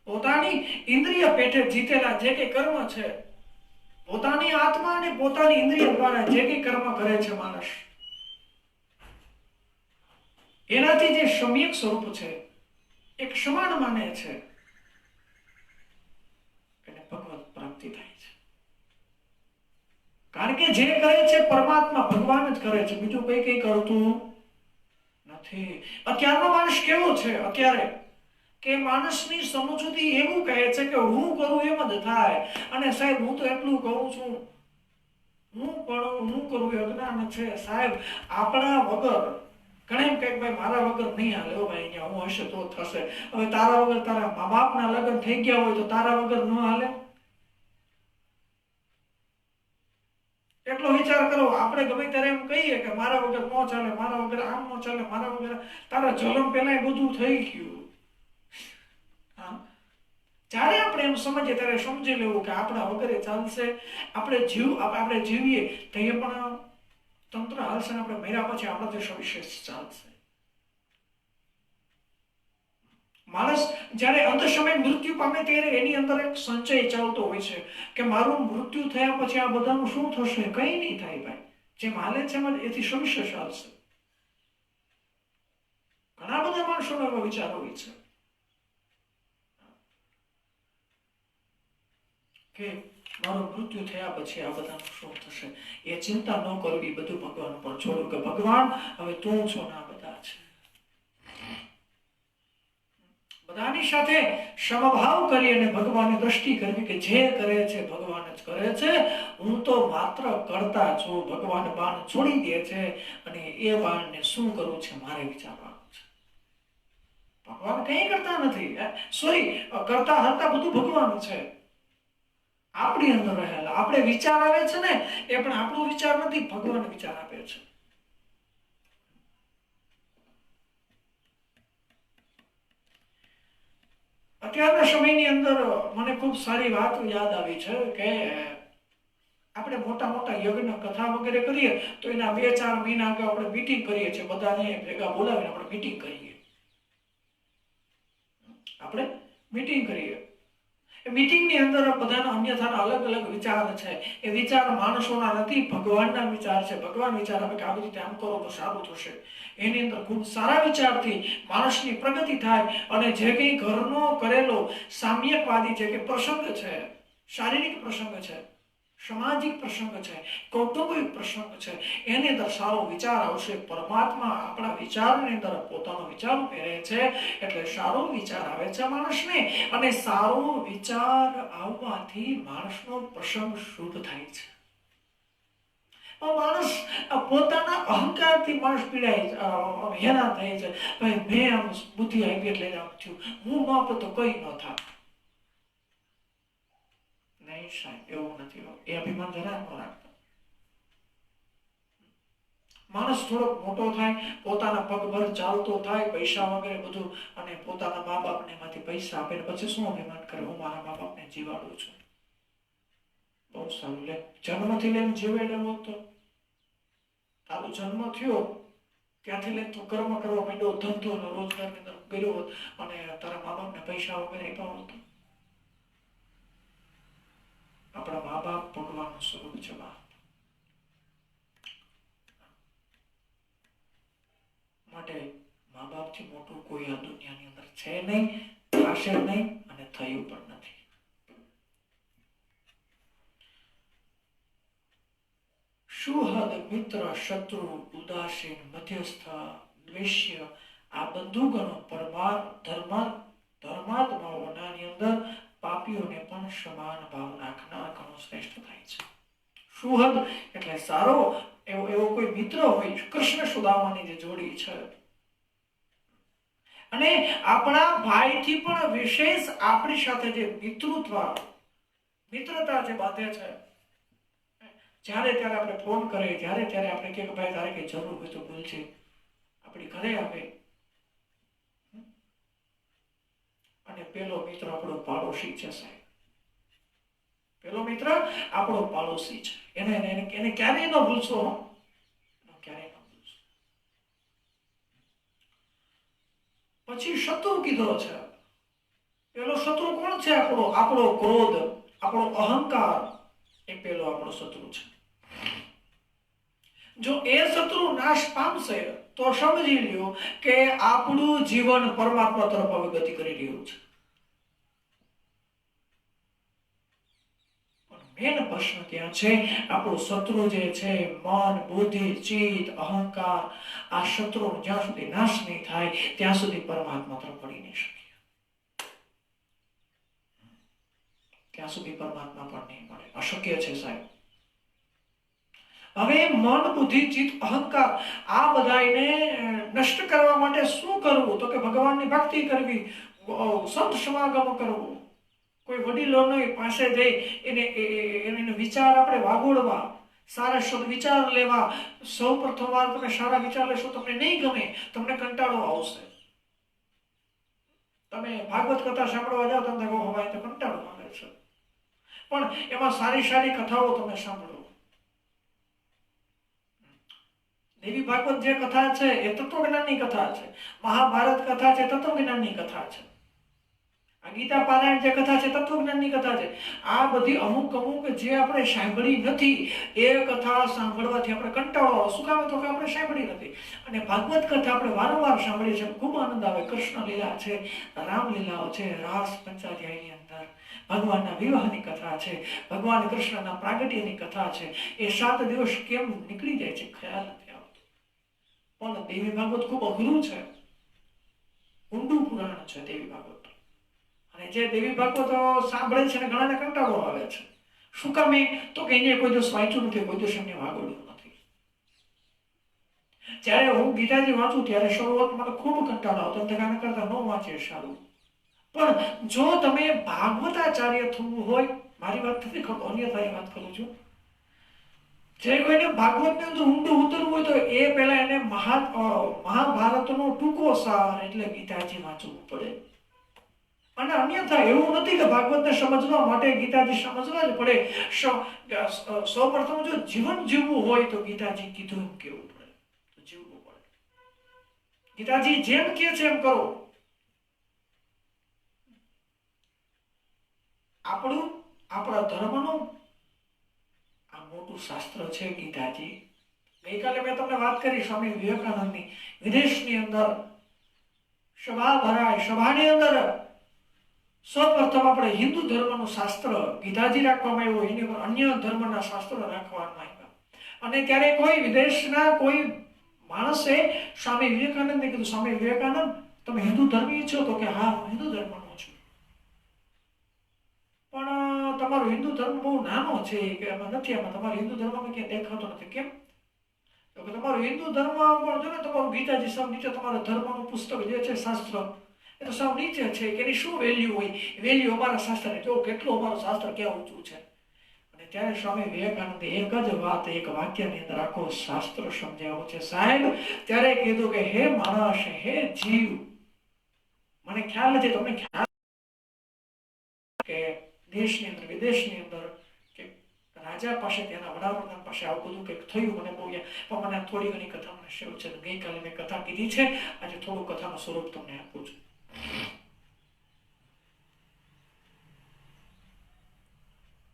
પોતાની ઇન્દ્રિય પેઠે જીતેલા જે કઈ કર્મ છે, પોતાની આત્મા અને પોતાની ઇન્દ્રિય દ્વારા જે કઈ કર્મ કરે છે માણસ, એનાથી જે સમ્યક સ્વરૂપ છે, એક સમાન માને છે, એને ભગવત પ્રાપ્તિ થાય છે. કારણ કે જે કરે છે પરમાત્મા ભગવાન જ કરે છે, બીજું કઈ કરતું નથી. અત્યારનો માણસ કેવો છે? અત્યારે કે માણસની સમજૂતી એવું કહે છે કે હું કરું એમ જ થાય, અને સાહેબ હું તો એટલું કહું છું, હું કરું એ અજ્ઞાન છે. સાહેબ આપણા વગર ઘણા એમ કહે ભાઈ મારા વગર નહીં હાલે, ભાઈ અહીંયા હું હશે તો થશે. હવે તારા વગર તારા મા બાપના લગ્ન થઈ ગયા હોય તો તારા વગર ન હાલે? એટલો વિચાર કરો. આપણે ગમે ત્યારે એમ કહીએ કે મારા વગર ન ચાલે, મારા વગર આમ ન ચાલે, મારા વગર. તારા જન્મ પહેલા એ બધું થઈ ગયું. જ્યારે આપણે એમ સમજીએ ત્યારે સમજી લેવું કે આપણા વગર ચાલશે. આપણે જીવીએ તો એ પણ તંત્ર હાલશે, આપણે મર્યા પછી આપણાથી સવિશેષ ચાલશે. માણસ જ્યારે અંત સમય મૃત્યુ પામે ત્યારે એની અંદર એક સંચય ચાલતો હોય છે કે મારું મૃત્યુ થયા પછી આ બધાનું શું થશે? કઈ નહીં થાય ભાઈ, જેમ હાલે છે એથી સવિશેષ ચાલશે. ઘણા બધા માણસોનો એવો વિચાર હોય છે કે મારું મૃત્યુ થયા પછી આ બધાનું શું થશે. એ ચિંતા ન કરવી, બધું ભગવાન પર છોડો કે ભગવાન હવે તું છો ને આ બધા છે. બધાની સાથે સમભાવ કરી અને ભગવાનની દ્રષ્ટિ કરવી કે જે કરે છે ભગવાન જ કરે છે, હું તો માત્ર કરતા છું. ભગવાન બાણ છોડી દે છે અને એ બાણને શું કરવું છે મારે વિચારવાનું છે. ભગવાન કઈ કરતા નથી, સોરી કરતા હતા બધું ભગવાન છે. આપણી અંદર રહેલા આપણે વિચાર આવે છે ને, એ પણ આપણો વિચાર નથી, ભગવાન વિચાર આપે છે. અત્યારના સમયની અંદર મને ખૂબ સારી વાત યાદ આવી છે કે આપણે મોટા મોટા યજ્ઞ કથા વગેરે કરીએ તો એના 2-4 મહિના અગાઉ આપણે મીટિંગ કરીએ છીએ, બધાને ભેગા બોલાવીને આપણે મીટિંગ કરીએ. મીટિંગની અંદર બધાના અન્યથાના અલગ અલગ વિચાર છે. એ વિચાર માણસોના નથી, ભગવાનના વિચાર છે. ભગવાન વિચાર આપે કે આવી રીતે આમ કરો તો સારું થશે. એની અંદર ખૂબ સારા વિચારથી માણસની પ્રગતિ થાય અને જે કંઈ ઘરનો કરેલો સામ્યકવાદી છે કે પ્રસંગ છે, શારીરિક પ્રસંગ છે, સામાજિક પ્રસંગ છે, કૌટુંબિક પ્રસંગ છે, એની અંદર સારો વિચાર આવશે. પરમાત્મા આપણા વિચારની અંદર પોતાનો વિચાર ઉમેરે છે એટલે સારો વિચાર આવે છે માણસને, અને સારો વિચાર આવવાથી માણસનો પ્રસંગ શુભ થાય છે. માણસ પોતાના અહંકારથી માણસ પીડાય હેરાન થાય છે. ભાઈ મેં આમ બુદ્ધિ આવી એટલે આમ થયું, હું ન આપું તો કઈ ન થાય. નહીં સાહેબ, એવું નથી. એ અભિમાન જરા ન રાખતા. માણસ થોડોક મોટો થાય, પોતાના પગભર ચાલતો થાય, પૈસા વગેરે બધું, અને પોતાના મા બાપને માંથી પૈસા આપે પછી શું અભિમાન કરે, હું મારા મા બાપને જીવાડું છું. બહુ સારું. લે, જન્મથી લઈને જીવેલો હતો, તારો જન્મ થયો ત્યાંથી લઈને તું કર્મ કરવા માંડ્યો, ધંધો રોજગારની અંદર કર્યો હોત અને તારા મા બાપને પૈસા વગેરે આપ્યા હોત. આપણા મા બાપ ભગવાનનું સ્વરૂપ છે. માટે મા બાપથી મોટું કોઈ આ દુનિયાની અંદર છે નહીં, થશે નહીં અને થયું પણ નથી. સુહદ, મિત્ર, શત્રુ, ઉદાસીન, મધ્યસ્થ, દ્વેષ્ય, આ બંધુગણો ધર્માત્માઓની અંદર પાપીઓને પણ સમાન ભાવ રાખનાર ગણો શ્રેષ્ઠ થાય છે. સુહદ એટલે સારો એવો કોઈ મિત્ર હોય. કૃષ્ણ સુદામાની જે જોડી છે, અને આપણા ભાઈથી પણ વિશેષ આપણી સાથે જે મિત્રતા જે બાંધે છે, જ્યારે ત્યારે આપણે ફોન કરે, જ્યારે ત્યારે આપણે કે ભાઈ તારે કઈ જરૂર હોય તો બોલજે, આપણી ઘરે આવે. અને પેલો મિત્ર આપણો પાડોશી છે સાહેબ. પેલો મિત્ર આપણો પાડોશી છે. એને ક્યારેય ન ભૂલશો, ક્યારેય ન ભૂલશો. પછી શત્રુ કીધો છે. પેલો શત્રુ કોણ છે? આપણો ક્રોધ, આપણો અહંકાર, એ પેલો આપણો શત્રુ છે. જો એ શત્રુ નાશ પામશે તો સમજી લ્યો કે આપણું જીવન પરમાત્મા તરફ અવગતિ કરી રહ્યું છે. મેન પ્રશ્ન ત્યાં છે, આપણો શત્રુ જે છે મન, બુદ્ધિ, ચિત્ત, અહંકાર, આ શત્રુ જ્યાં સુધી નાશ નહીં થાય ત્યાં સુધી પરમાત્મા તરફ પડી નહીં શકીએ. ત્યાં સુધી પરમાત્મા પણ નહીં મળે, અશક્ય છે સાહેબ. હવે મન, બુદ્ધિ, ચિત્ત, અહંકાર આ બધાને નષ્ટ કરવા માટે શું કરવું? તો કે ભગવાનની ભક્તિ કરવી, સંત સમાગમ કરવું, કોઈ વડીલોની પાસે જઈ એને વિચાર આપણે વાગોળવા, સારા સદવિચાર લેવા. સૌ પ્રથમ વાર તમે સારા વિચાર લેશો, તમને નહીં ગમે, તમને કંટાળો આવશે. તમે ભાગવત કથા સાંભળવા જાઓ, તમને કહો ભાઈ તો કંટાળો આવે છે, પણ એમાં સારી સારી કથાઓ તમે સાંભળો. દેવી ભાગવત જે કથા છે એ તત્વજ્ઞાનની કથા છે. મહાભારત કથા છે તત્વજ્ઞાનની કથા છે. આ ગીતા પારાયણ જે કથા છે તત્વજ્ઞાનની કથા છે. આ બધી અમુક જે આપણે સાંભળી નથી એ કથા સાંભળવાથી આપણે કંટાળો આવે. શું કામ? તો કે આપણે સાંભળી નથી. અને ભાગવત કથા આપણે વારંવાર સાંભળીએ છીએ, ખૂબ આનંદ આવે. કૃષ્ણ લીલા છે, રામલીલાઓ છે, રાસ પંચાધ્યાયની અંદર ભગવાનના વિવાહની કથા છે, ભગવાન કૃષ્ણના પ્રાગટ્યની કથા છે. એ 7 દિવસ કેમ નીકળી જાય છે ખ્યાલ નથી આવતો. પણ દેવી ભાગવત ખૂબ અઘરું છે, ઊંડું પુરાણ છે દેવી ભાગવત. અને જે દેવી ભાગવત સાંભળે છે ને ઘણાને કંટાળો આવે છે. શું કામે? તો કે એને કોઈ દિવસ વાંચ્યું નથી, કોઈ દિવસ એમને વાગોળ્યું નથી. જ્યારે હું ગીતાજી વાંચું ત્યારે શરૂઆત મને ખૂબ કંટાળો આવતો, આના કરતા ન વાંચે સારું. પણ જો તમે ભાગવતાચાર્ય થવું હોય, મારી વાત નથી ખબર, અન્યથાની વાત કરું છું, જે કોઈને ભાગવતની અંદર ઊંડું ઉતરવું હોય તો એ પહેલા એને મહાભારતનો ટૂંકો સાર એટલે ગીતાજી વાંચવું પડે. અને અન્યથા એવું નથી કે ભાગવતને સમજવા માટે ગીતાજી સમજવા જ પડે. સૌપ્રથમ જો જીવન જીવવું હોય તો ગીતાજી કીધું એમ કેવું પડે, તો જીવવું પડે. ગીતાજી જેમ કે છે એમ કરો. આપણા ધર્મનું આ મોટું શાસ્ત્ર છે ગીતાજી. ગઈકાલે મેં તમને વાત કરી સ્વામી વિવેકાનંદની. વિદેશની અંદર સભા ભરાય, સભાની અંદર સૌપ્રથમ આપણે હિન્દુ ધર્મનું શાસ્ત્ર ગીતાજી રાખવામાં આવ્યું, એની પર અન્ય ધર્મના શાસ્ત્રો રાખવામાં આવ્યા. અને ત્યારે કોઈ વિદેશના કોઈ માણસે સ્વામી વિવેકાનંદને કીધું, સ્વામી વિવેકાનંદ તમે હિન્દુ ધર્મી છો? તો કે હા, હું હિન્દુ ધર્મનો છું. પણ તમારો હિન્દુ ધર્મ બહુ નાનો છે કે એમાં નથી, આમાં તમારો હિન્દુ ધર્મમાં ક્યાંય દેખાતો નથી. કેમ? તો કે તમારો હિન્દુ ધર્મ પણ જો ને, તમારું ગીતાજી સાવ નીચે, તમારા ધર્મનું પુસ્તક જે છે શાસ્ત્ર એ તો સાવ નીચે છે, કે એની શું વેલ્યુ હોય? વેલ્યુ અમારા શાસ્ત્રને જો કેટલું અમારું શાસ્ત્ર ક્યાં ઊંચું છે. અને ત્યારે સ્વામી વિવેકાનંદે એક જ વાત, એક વાક્યની અંદર આખો શાસ્ત્ર સમજાવ્યો છે સાહેબ. ત્યારે કીધું કે હે માણસ, હે જીવ, મને ખ્યાલ નથી, તમને ખ્યાલ કે દેશની અંદર વિદેશની અંદર કે રાજા પાસે, તેના વડાપ્રધાન પાસે આવું બધું કંઈક થયું, મને બહુ પણ મને થોડી ઘણી કથા મને શરૂ છે. ગઈકાલે મેં કથા કીધી છે, આજે થોડું કથાનું સ્વરૂપ તમને આપું છું.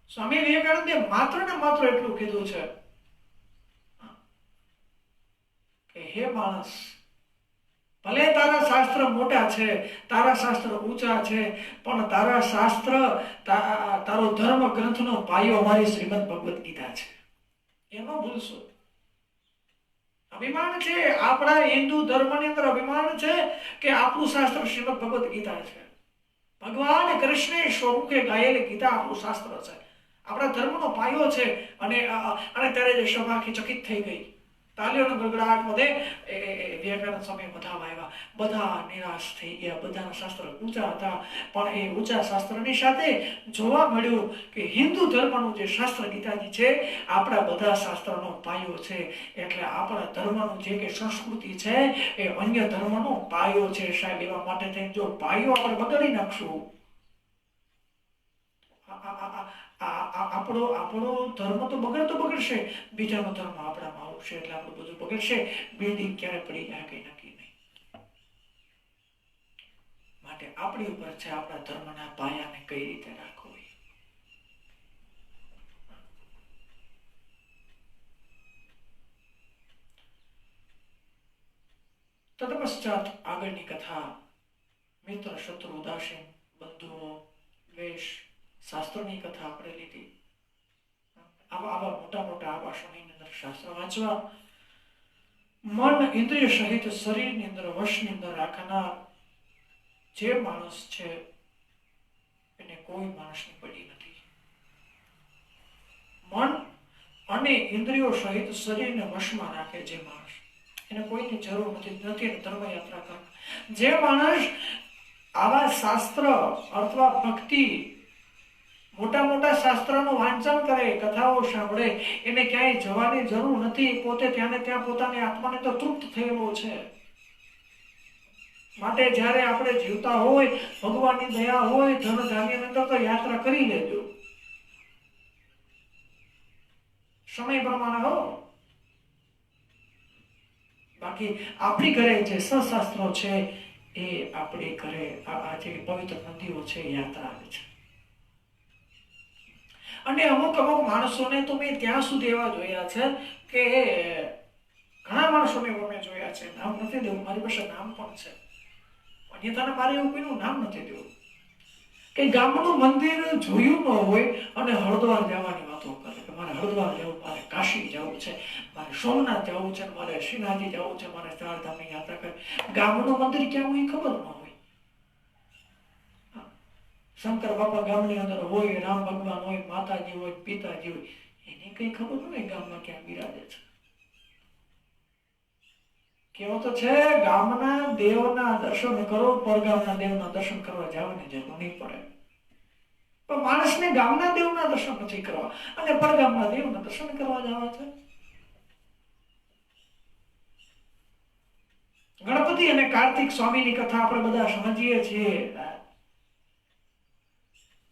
સ્વામી વિવેકાનંદે માત્ર ને માત્ર એટલું કીધું છે કે હે માણસ, ભલે તારા શાસ્ત્ર મોટા છે, તારા શાસ્ત્ર ઊંચા છે, પણ તારા શાસ્ત્ર, તારો ધર્મ ગ્રંથનો પાયો અમારી શ્રીમદ ભગવદ ગીતા છે. એનો ભૂલશો. અભિમાન છે આપણા હિન્દુ ધર્મની અંદર, અભિમાન છે કે આપણું શાસ્ત્ર શ્રીમદ ભગવદ ગીતા છે. ભગવાન કૃષ્ણે સ્વમુખે ગાયેલી ગીતા આપણું શાસ્ત્ર છે, આપણા ધર્મનો પાયો છે. અને ત્યારે જે સભા આખી ચકિત થઈ ગઈ, તાલીઓનો ગડગડાટ વધે. વિવેકાનંદ સ્વામી બધા આવ્યા, બધા નિરાશ થઈ ગયા, બધાના શાસ્ત્ર ઊંચા હતા. પણ એ ઊંચા શાસ્ત્રની સાથે જોવા મળ્યું કે હિન્દુ ધર્મનું જે શાસ્ત્ર ગીતાજી છે, આપણા બધા શાસ્ત્રનો પાયો છે. એટલે આપણા ધર્મનું જે કે સંસ્કૃતિ છે એ અન્ય ધર્મનો પાયો છે સાહેબ. એવા માટે થઈને જો પાયો આપણે બગાડી નાખશું, આપણો ધર્મ તો બગડશે, બીજાનો ધર્મ આપણામાં આવશે એટલે આપણું બધું બગડશે. બિલ્ડિંગ ક્યારે પડી જાય કઈ નક્કી નહીં. માટે આપણી ઉપર છે આપણા ધર્મના પાયાને કઈ રીતે રાખવો. તદપશ્ચાત આગળની કથા મિત્ર, શત્રુ, ઉદાસીન, બંધુઓ, દ્વેષ, શાસ્ત્રોની કથા આપણે લીધી. આવા મોટા મોટા આવાસોની અંદર શાસ્ત્ર વાંચવા, મન ઇન્દ્રિય સહિત શરીરની અંદર વશની અંદર રાખનાર જે માણસ છે એને કોઈ માણસની પડી નથી. મન અને ઇન્દ્રિયો સહિત શરીરને વશમાં રાખે જે માણસ, એને કોઈની જરૂર નથી ધર્મયાત્રા કરવા. જે માણસ આવા શાસ્ત્ર અથવા ભક્તિ, મોટા મોટા શાસ્ત્રનું વાંચન કરે, કથાઓ સાંભળે, એને ક્યાંય જવાની જરૂર નથી. પોતે ત્યાં ને ત્યાં પોતાની આત્માને તો તૃપ્ત થયેલો છે. માટે જ્યારે આપણે જીવતા હોય, ભગવાનની દયા હોય, ધન ધાન્યની અંદર તો યાત્રા કરી લેજો, સમય પ્રમાણે હો. બાકી આપણી ઘરે જે સશાસ્ત્રો છે એ આપણી ઘરે આ જે પવિત્ર નદીઓ છે યાત્રા આવે છે. અને અમુક માણસોને તો મેં ત્યાં સુધી એવા જોયા છે કે ઘણા માણસોને મેં જોયા છે, નામ નથી દેવું, મારી પાસે નામ પણ છે, અન્યથાને મારે એવું કોઈનું નામ નથી દેવું, કે ગામનું મંદિર જોયું ન હોય અને હળદ્વાર જવાની વાતો કરે કે મારે હળદ્વાર જવું, મારે કાશી જવું છે, મારે સોમનાથ જવું છે, મારે શ્રીનાથજી જવું છે, મારે ચારધામની યાત્રા કરે. ગામનું મંદિર ક્યાં હોય ખબર ન હોય. શંકર બાપા ગામની અંદર હોય, રામ ભગવાન હોય, માતાજી હોય, પિતાજી હોય, એની કઈ ખબર ન હોય ગામમાં ક્યાં બિરાજે છે. કેવો તો છે, ગામના દેવના દર્શન કરો, પરગામના દેવના દર્શન કરવા જવાની જરૂર નહીં પડે. પણ માણસને ગામના દેવના દર્શન નથી કરવા અને પરગામના દેવના દર્શન કરવા જવા છે. ગણપતિ અને કાર્તિક સ્વામીની કથા આપણે બધા સમજીએ છીએ.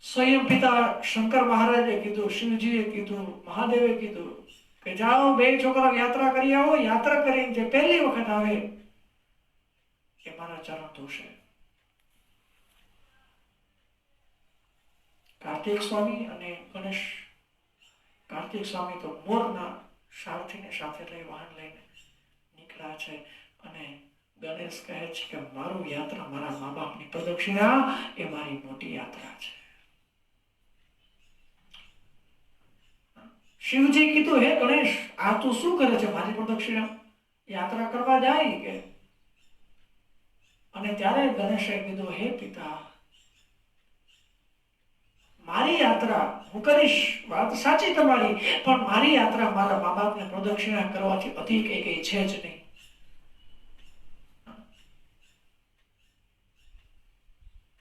સ્વયં પિતા શંકર મહારાજે કીધું, શિવજીએ કીધું, મહાદેવે કીધું કે જાઓ બે છોકરા યાત્રા કરી આવો. યાત્રા કરીને જે પહેલી વખત આવે એ મારા ચરણ ધોશે. કાર્તિક સ્વામી અને ગણેશ, કાર્તિક સ્વામી તો મોરના સારથીને સાથે લઈ વાહન લઈને નીકળ્યા છે અને ગણેશ કહે છે કે મારું યાત્રા, મારા મા બાપની પ્રદક્ષિણા એ મારી મોટી યાત્રા છે. શિવજી કીધું, હે ગણેશ, આ તું શું કરે છે? મારી પ્રદક્ષિણા યાત્રા કરવા જાય કે? અને ત્યારે ગણેશે કીધું, હે પિતા, મારી યાત્રા હું કરીશ, વાત સાચી તમારી, પણ મારી યાત્રા મારા મા બાપને પ્રદક્ષિણા કરવાથી અધિક એ કઈ છે જ નહીં.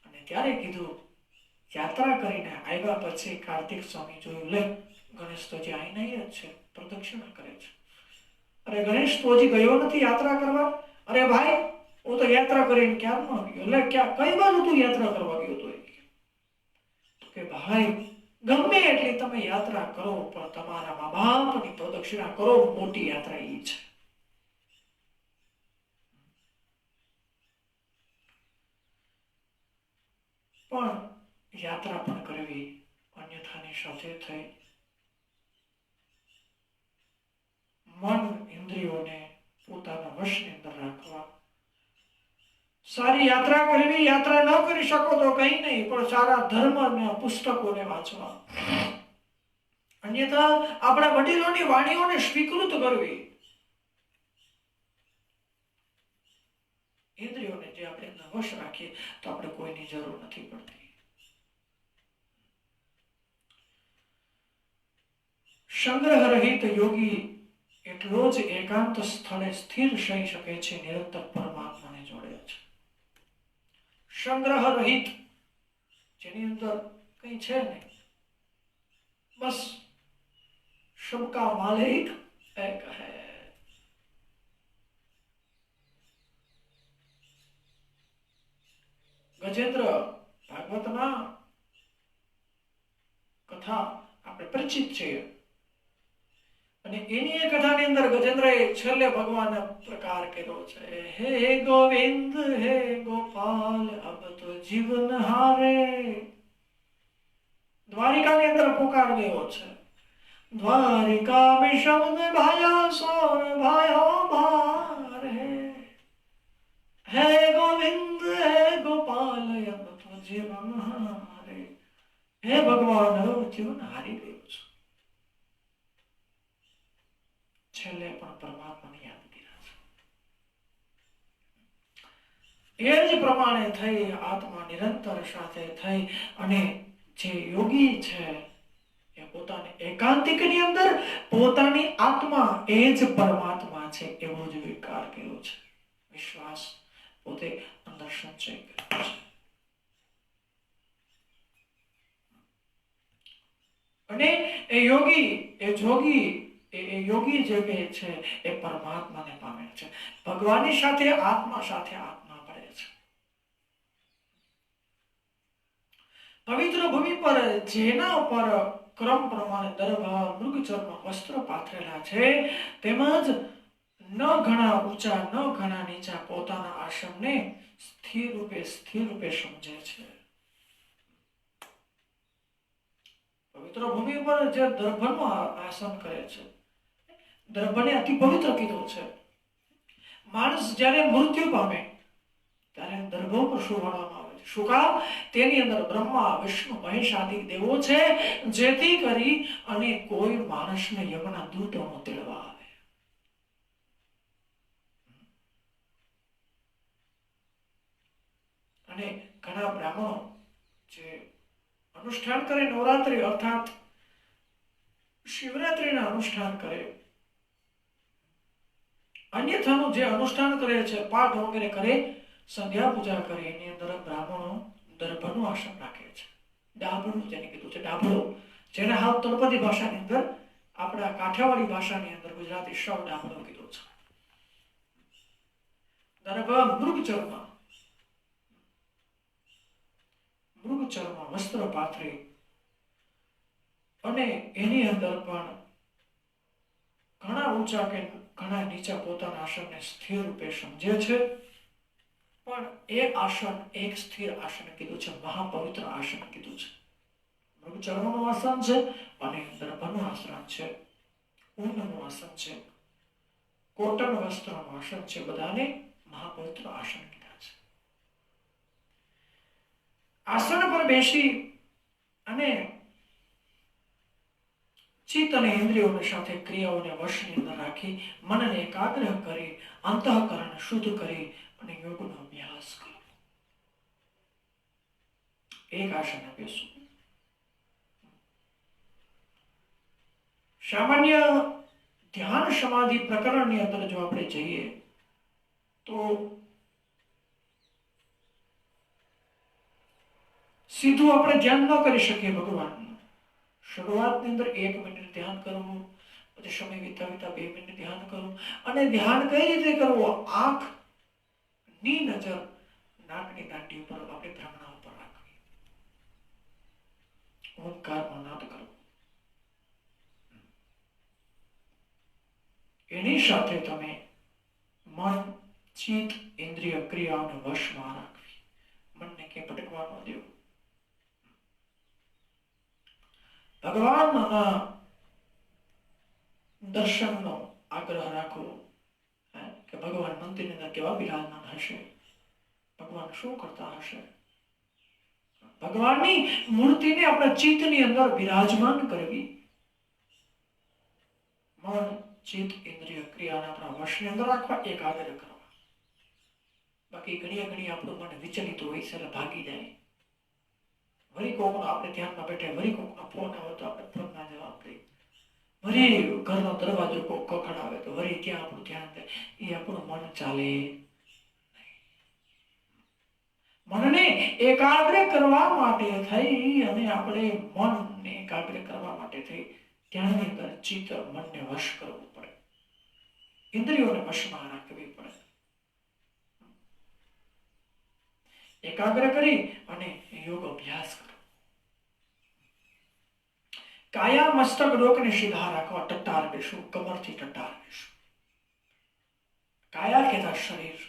અને ત્યારે કીધું, યાત્રા કરીને આવ્યા પછી કાર્તિક સ્વામી જોયું, લે ગણેશ તો જે આઈને જ છે, પ્રદક્ષિણા કરે છે. અરે ગણેશ તો હજી ગયો નથી યાત્રા કરવા? અરે ભાઈ, હું તો યાત્રા કરીને ક્યારનો ગયો. એટલે ક્યાં, કઈ બાજુ તું યાત્રા કરવા ગયો તો? કે ભાઈ, ગમે એટલી તમે યાત્રા કરો, પણ તમારા મા બાપની પ્રદક્ષિણા કરો, મોટી યાત્રા એ છે. પણ યાત્રા પણ કરવી, અન્યથાની સાથે થઈ મન ઇન્દ્રિયોને પોતાના વશની અંદર રાખવા. સારી યાત્રા કરવી, યાત્રા ન કરી શકો તો કઈ નહીં, પણ સારા ધર્મના પુસ્તકોને વાંચવા, અન્યથા આપણા વડીલોની વાણીઓને સ્વીકૃત કરવી. ઇન્દ્રિયોને જે આપણે વશ રાખીએ તો આપણે કોઈની જરૂર નથી પડતી. સંગ્રહ રહિત યોગી એટલો જ એકાંત સ્થળે સ્થિર થઈ શકે છે, નિરંતર પરમાત્માને જોડે છે. સંગ્રહ રહિત, જેની અંદર કઈ છે નહીં, બસ સબકા માલિક એક હૈ. ગજેન્દ્ર ભાગવતમાં કથા આપણે પરિચિત છીએ, અને એની એ કથાની અંદર ગજેન્દ્રએ છેલ્લે ભગવાન પ્રકાર કર્યો છે, હે ગોવિંદ હે ગોપાલ અબ તો જીવન હારે. દ્વારિકાની અંદર પુકાર ગયો છે, દ્વારિકા में शब्द भाया सोर भाया भार है गोविंद है गोपाल अब तो जीवन हारे. હે ભગવાન, જીવન હારી ગયું છે. છેલ્લે પણ પરમાત્માને યાદ કર્યા છે. એ જ પ્રમાણે થઈ આત્મા નિરંતર સાથે થઈ, અને જે યોગી છે એ પોતાની એકાંતિકની અંદર પોતાની આત્મા એ જ પરમાત્મા છે એવો જ વિકાર કર્યો છે, વિશ્વાસ પોતે અંદર સંચય કર્યો છે. અને એ યોગી, એ જોગી, એ યોગી જે કહે છે એ પરમાત્માને પામે છે. ભગવાનની સાથે આત્મા પડે છે. પવિત્ર ભૂમિ પર જેના પર ક્રમ પ્રમાણે દર્ભ, મૃગચર્મ વસ્ત્ર પાથરેલા છે, તેમજ ન ઘણા ઊંચા ન ઘણા નીચા પોતાના આશ્રમને સ્થિર રૂપે સમજે છે. પવિત્ર ભૂમિ પર જે દર્ભનું આસન કરે છે, દર્ભને અતિ પવિત્ર કીધું છે. માણસ જ્યારે મૃત્યુ પામે ત્યારે દર્ભ પર સુવાડવામાં આવે છે. શું કામ? તેની અંદર બ્રહ્મા, વિષ્ણુ, મહેશ આદિ દેવો છે, જેથી કરી અને કોઈ માણસને યમના દૂતો નો તેડવા આવે. અને ઘણા બ્રાહ્મણો જે અનુષ્ઠાન કરે, નવરાત્રી અર્થાત શિવરાત્રીના અનુષ્ઠાન કરે, અન્યથાનું જે અનુષ્ઠાન કરે છે, પાઠ વગેરે કરે, સંધ્યા પૂજા કરે, એની અંદર બ્રાહ્મણો દર્ભનું આસન રાખે છે. ડાભડું જેને કીધું છે, ડાભડો, જેને હાવ તળપદી ભાષાની અંદર, આપણા કાઠિયાવાડી ભાષાની અંદર ગુજરાતી શવ ડાભડો કીધું છે. દર્ભ મૃગચર્મ વસ્ત્ર પાથરી, અને એની અંદર પણ ઘણા ઊંચા કે ઘણા નીચા પોતાના આસનને સ્થિર રૂપે સમજે છે. પણ એ આસન એક સ્થિર આસન કીધું છે, મહાપવિત્ર આસન કીધું છે. મૃગચર્મનું આસન છે અને દર્ભનું આસન છે, ઊનનું આસન છે, કોટન વસ્ત્રનું આસન છે, બધાને મહાપવિત્ર આસન કીધા છે. આસન પર બેસી અને ચિત્ત અને ઇન્દ્રિયોને સાથે ક્રિયાઓને વશની અંદર રાખી મનને એકાગ્ર કરી અંતઃકરણ શુદ્ધ કરી અને યોગનો અભ્યાસ કરો. એક આસન બેસવું. સામાન્ય ધ્યાન સમાધિ પ્રકરણની અંદર જો આપણે જઈએ તો સીધું આપણે ધ્યાન ન કરી શકીએ ભગવાનનું. શરૂઆતની અંદર 1 મિનિટ ધ્યાન કરવું, પછી સમય વીતતા વીતતા 2 મિનિટ ધ્યાન કરવું. અને ધ્યાન કઈ રીતે કરવું? આંખની નજર નાકની દાંડી ઉપર, આપણી ભ્રમણા ઉપર રાખવી. ઓમકારનો નાદ કરવો. એની સાથે તમે મન, ચિત્ત, ઇન્દ્રિય ક્રિયાઓને વશમાં રાખવી. મનને ક્યાંય ભટકવા ન દેવું. ભગવાનના દર્શનનો આગ્રહ રાખવો કે ભગવાન મંદિરની અંદર કેવા બિરાજમાન હશે, ભગવાન શું કરતા હશે. ભગવાનની મૂર્તિને આપણા ચિત્તની અંદર બિરાજમાન કરવી. મન, ચિત્ત, ઇન્દ્રિય ક્રિયાને આપણા વશની અંદર રાખવા, એકાગ્ર કરવા. બાકી ઘડીએ ઘડી આપણું મન વિચલિત હોય છે, એટલે ભાગી જાય. વળી કોકનો આપણે ધ્યાનમાં બેઠે, વળી કોકનો ફોન આવે તો આપણે ફોનના જવાબ દઈએ. વળી ઘરનો દરવાજો કોક ખખડાવે તો વળી ત્યાં આપણું ધ્યાન દે. એ આપણું મન ચાલે. મનને એકાગ્ર કરવા માટે થઈ અને આપણે મનને એકાગ્ર કરવા માટે થઈ ત્યાંની અંદર ચિત્ત, મનને વશ કરવું પડે. ઇન્દ્રિયોને વશમાં રાખવી પડે. એકાગ્ર કરી અને યોગ અભ્યાસ કરો. કાયા મસ્તક ડોકને સીધા રાખવા, ટટ્ટાર બેસવું, કમરથી ટટ્ટાર બેસવું. કાયા કહેતા શરીર.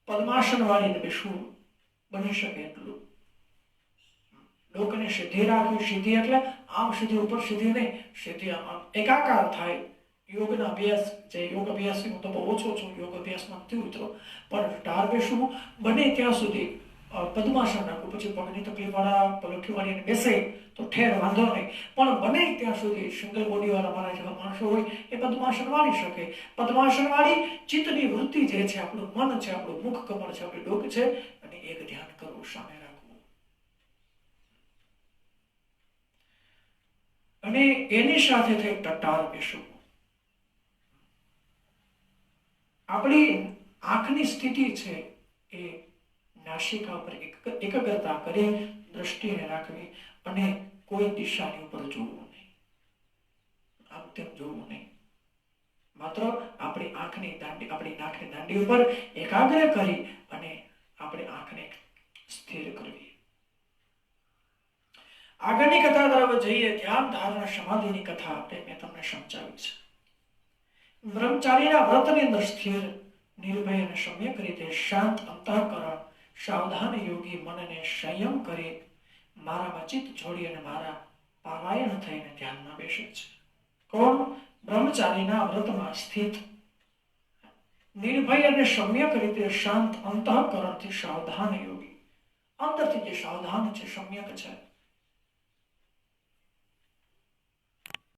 પદ્માસન વાળીને બેસવું, બની શકે એટલું. ડોકને સીધી રાખવી. સીધી એટલે આમ સીધી, ઉપર સીધી નહીં, સીધી આમ એકાકાર થાય. યોગના અભ્યાસ, જે યોગ અભ્યાસ હું તો બહુ ઓછો છું, યોગ અભ્યાસમાં નથી ઉતરો, પણ ટાર બેસવું બને ત્યાં સુધી. પદ્માસન રાખવું, પછી પગની તકલીફ વાળા પલોઠી વાળીને બેસે તો ઠેર વાંધો નહીં, પણ બને ત્યાં સુધી સિંગલ બોડી વાળા મારા જેવા માણસો હોય એ પદ્માસન વાળી શકે. પદ્માસન વાળી ચિત્તની વૃત્તિ જે છે, આપણું મન છે, આપણું મુખ કમળ છે, આપણી ડોક છે, અને એક ધ્યાન કરવું, સામે રાખવું. અને એની સાથે થઈ ટટ્ટાર બેસવું. આપણી આંખની સ્થિતિ છે એ નાસિકા પર એકાગ્રતા કરી દ્રષ્ટિને રાખવી અને કોઈ દિશાની ઉપર જોવું નહીં, આમ તેમ જોવું નહીં. માત્ર આપણી આંખની દાંડી, આપણી નાકની દાંડી ઉપર એકાગ્ર કરી અને આપણે આંખને સ્થિર કરવી. આગળની કથા તરફ જઈએ. ધ્યાન ધારણા સમાધિની કથા મેં તમને સમજાવી છે. બ્રહ્મચારીના વ્રતની અંદર સ્થિર, નિર્ભય અને સમ્યક રીતે શાંત અંતઃકરણ, સાવધાન યોગી મનને સંયમ કરી મારામાં ચિત્ત છોડી અને મારા પારાયણ થઈને ધ્યાનમાં બેસે છે. કોણ? બ્રહ્મચારીના વ્રતમાં સ્થિત, નિર્ભય અને સમ્યક રીતે શાંત અંતઃકરણથી સાવધાન યોગી. અંદરથી જે સાવધાન છે, સમ્યક છે,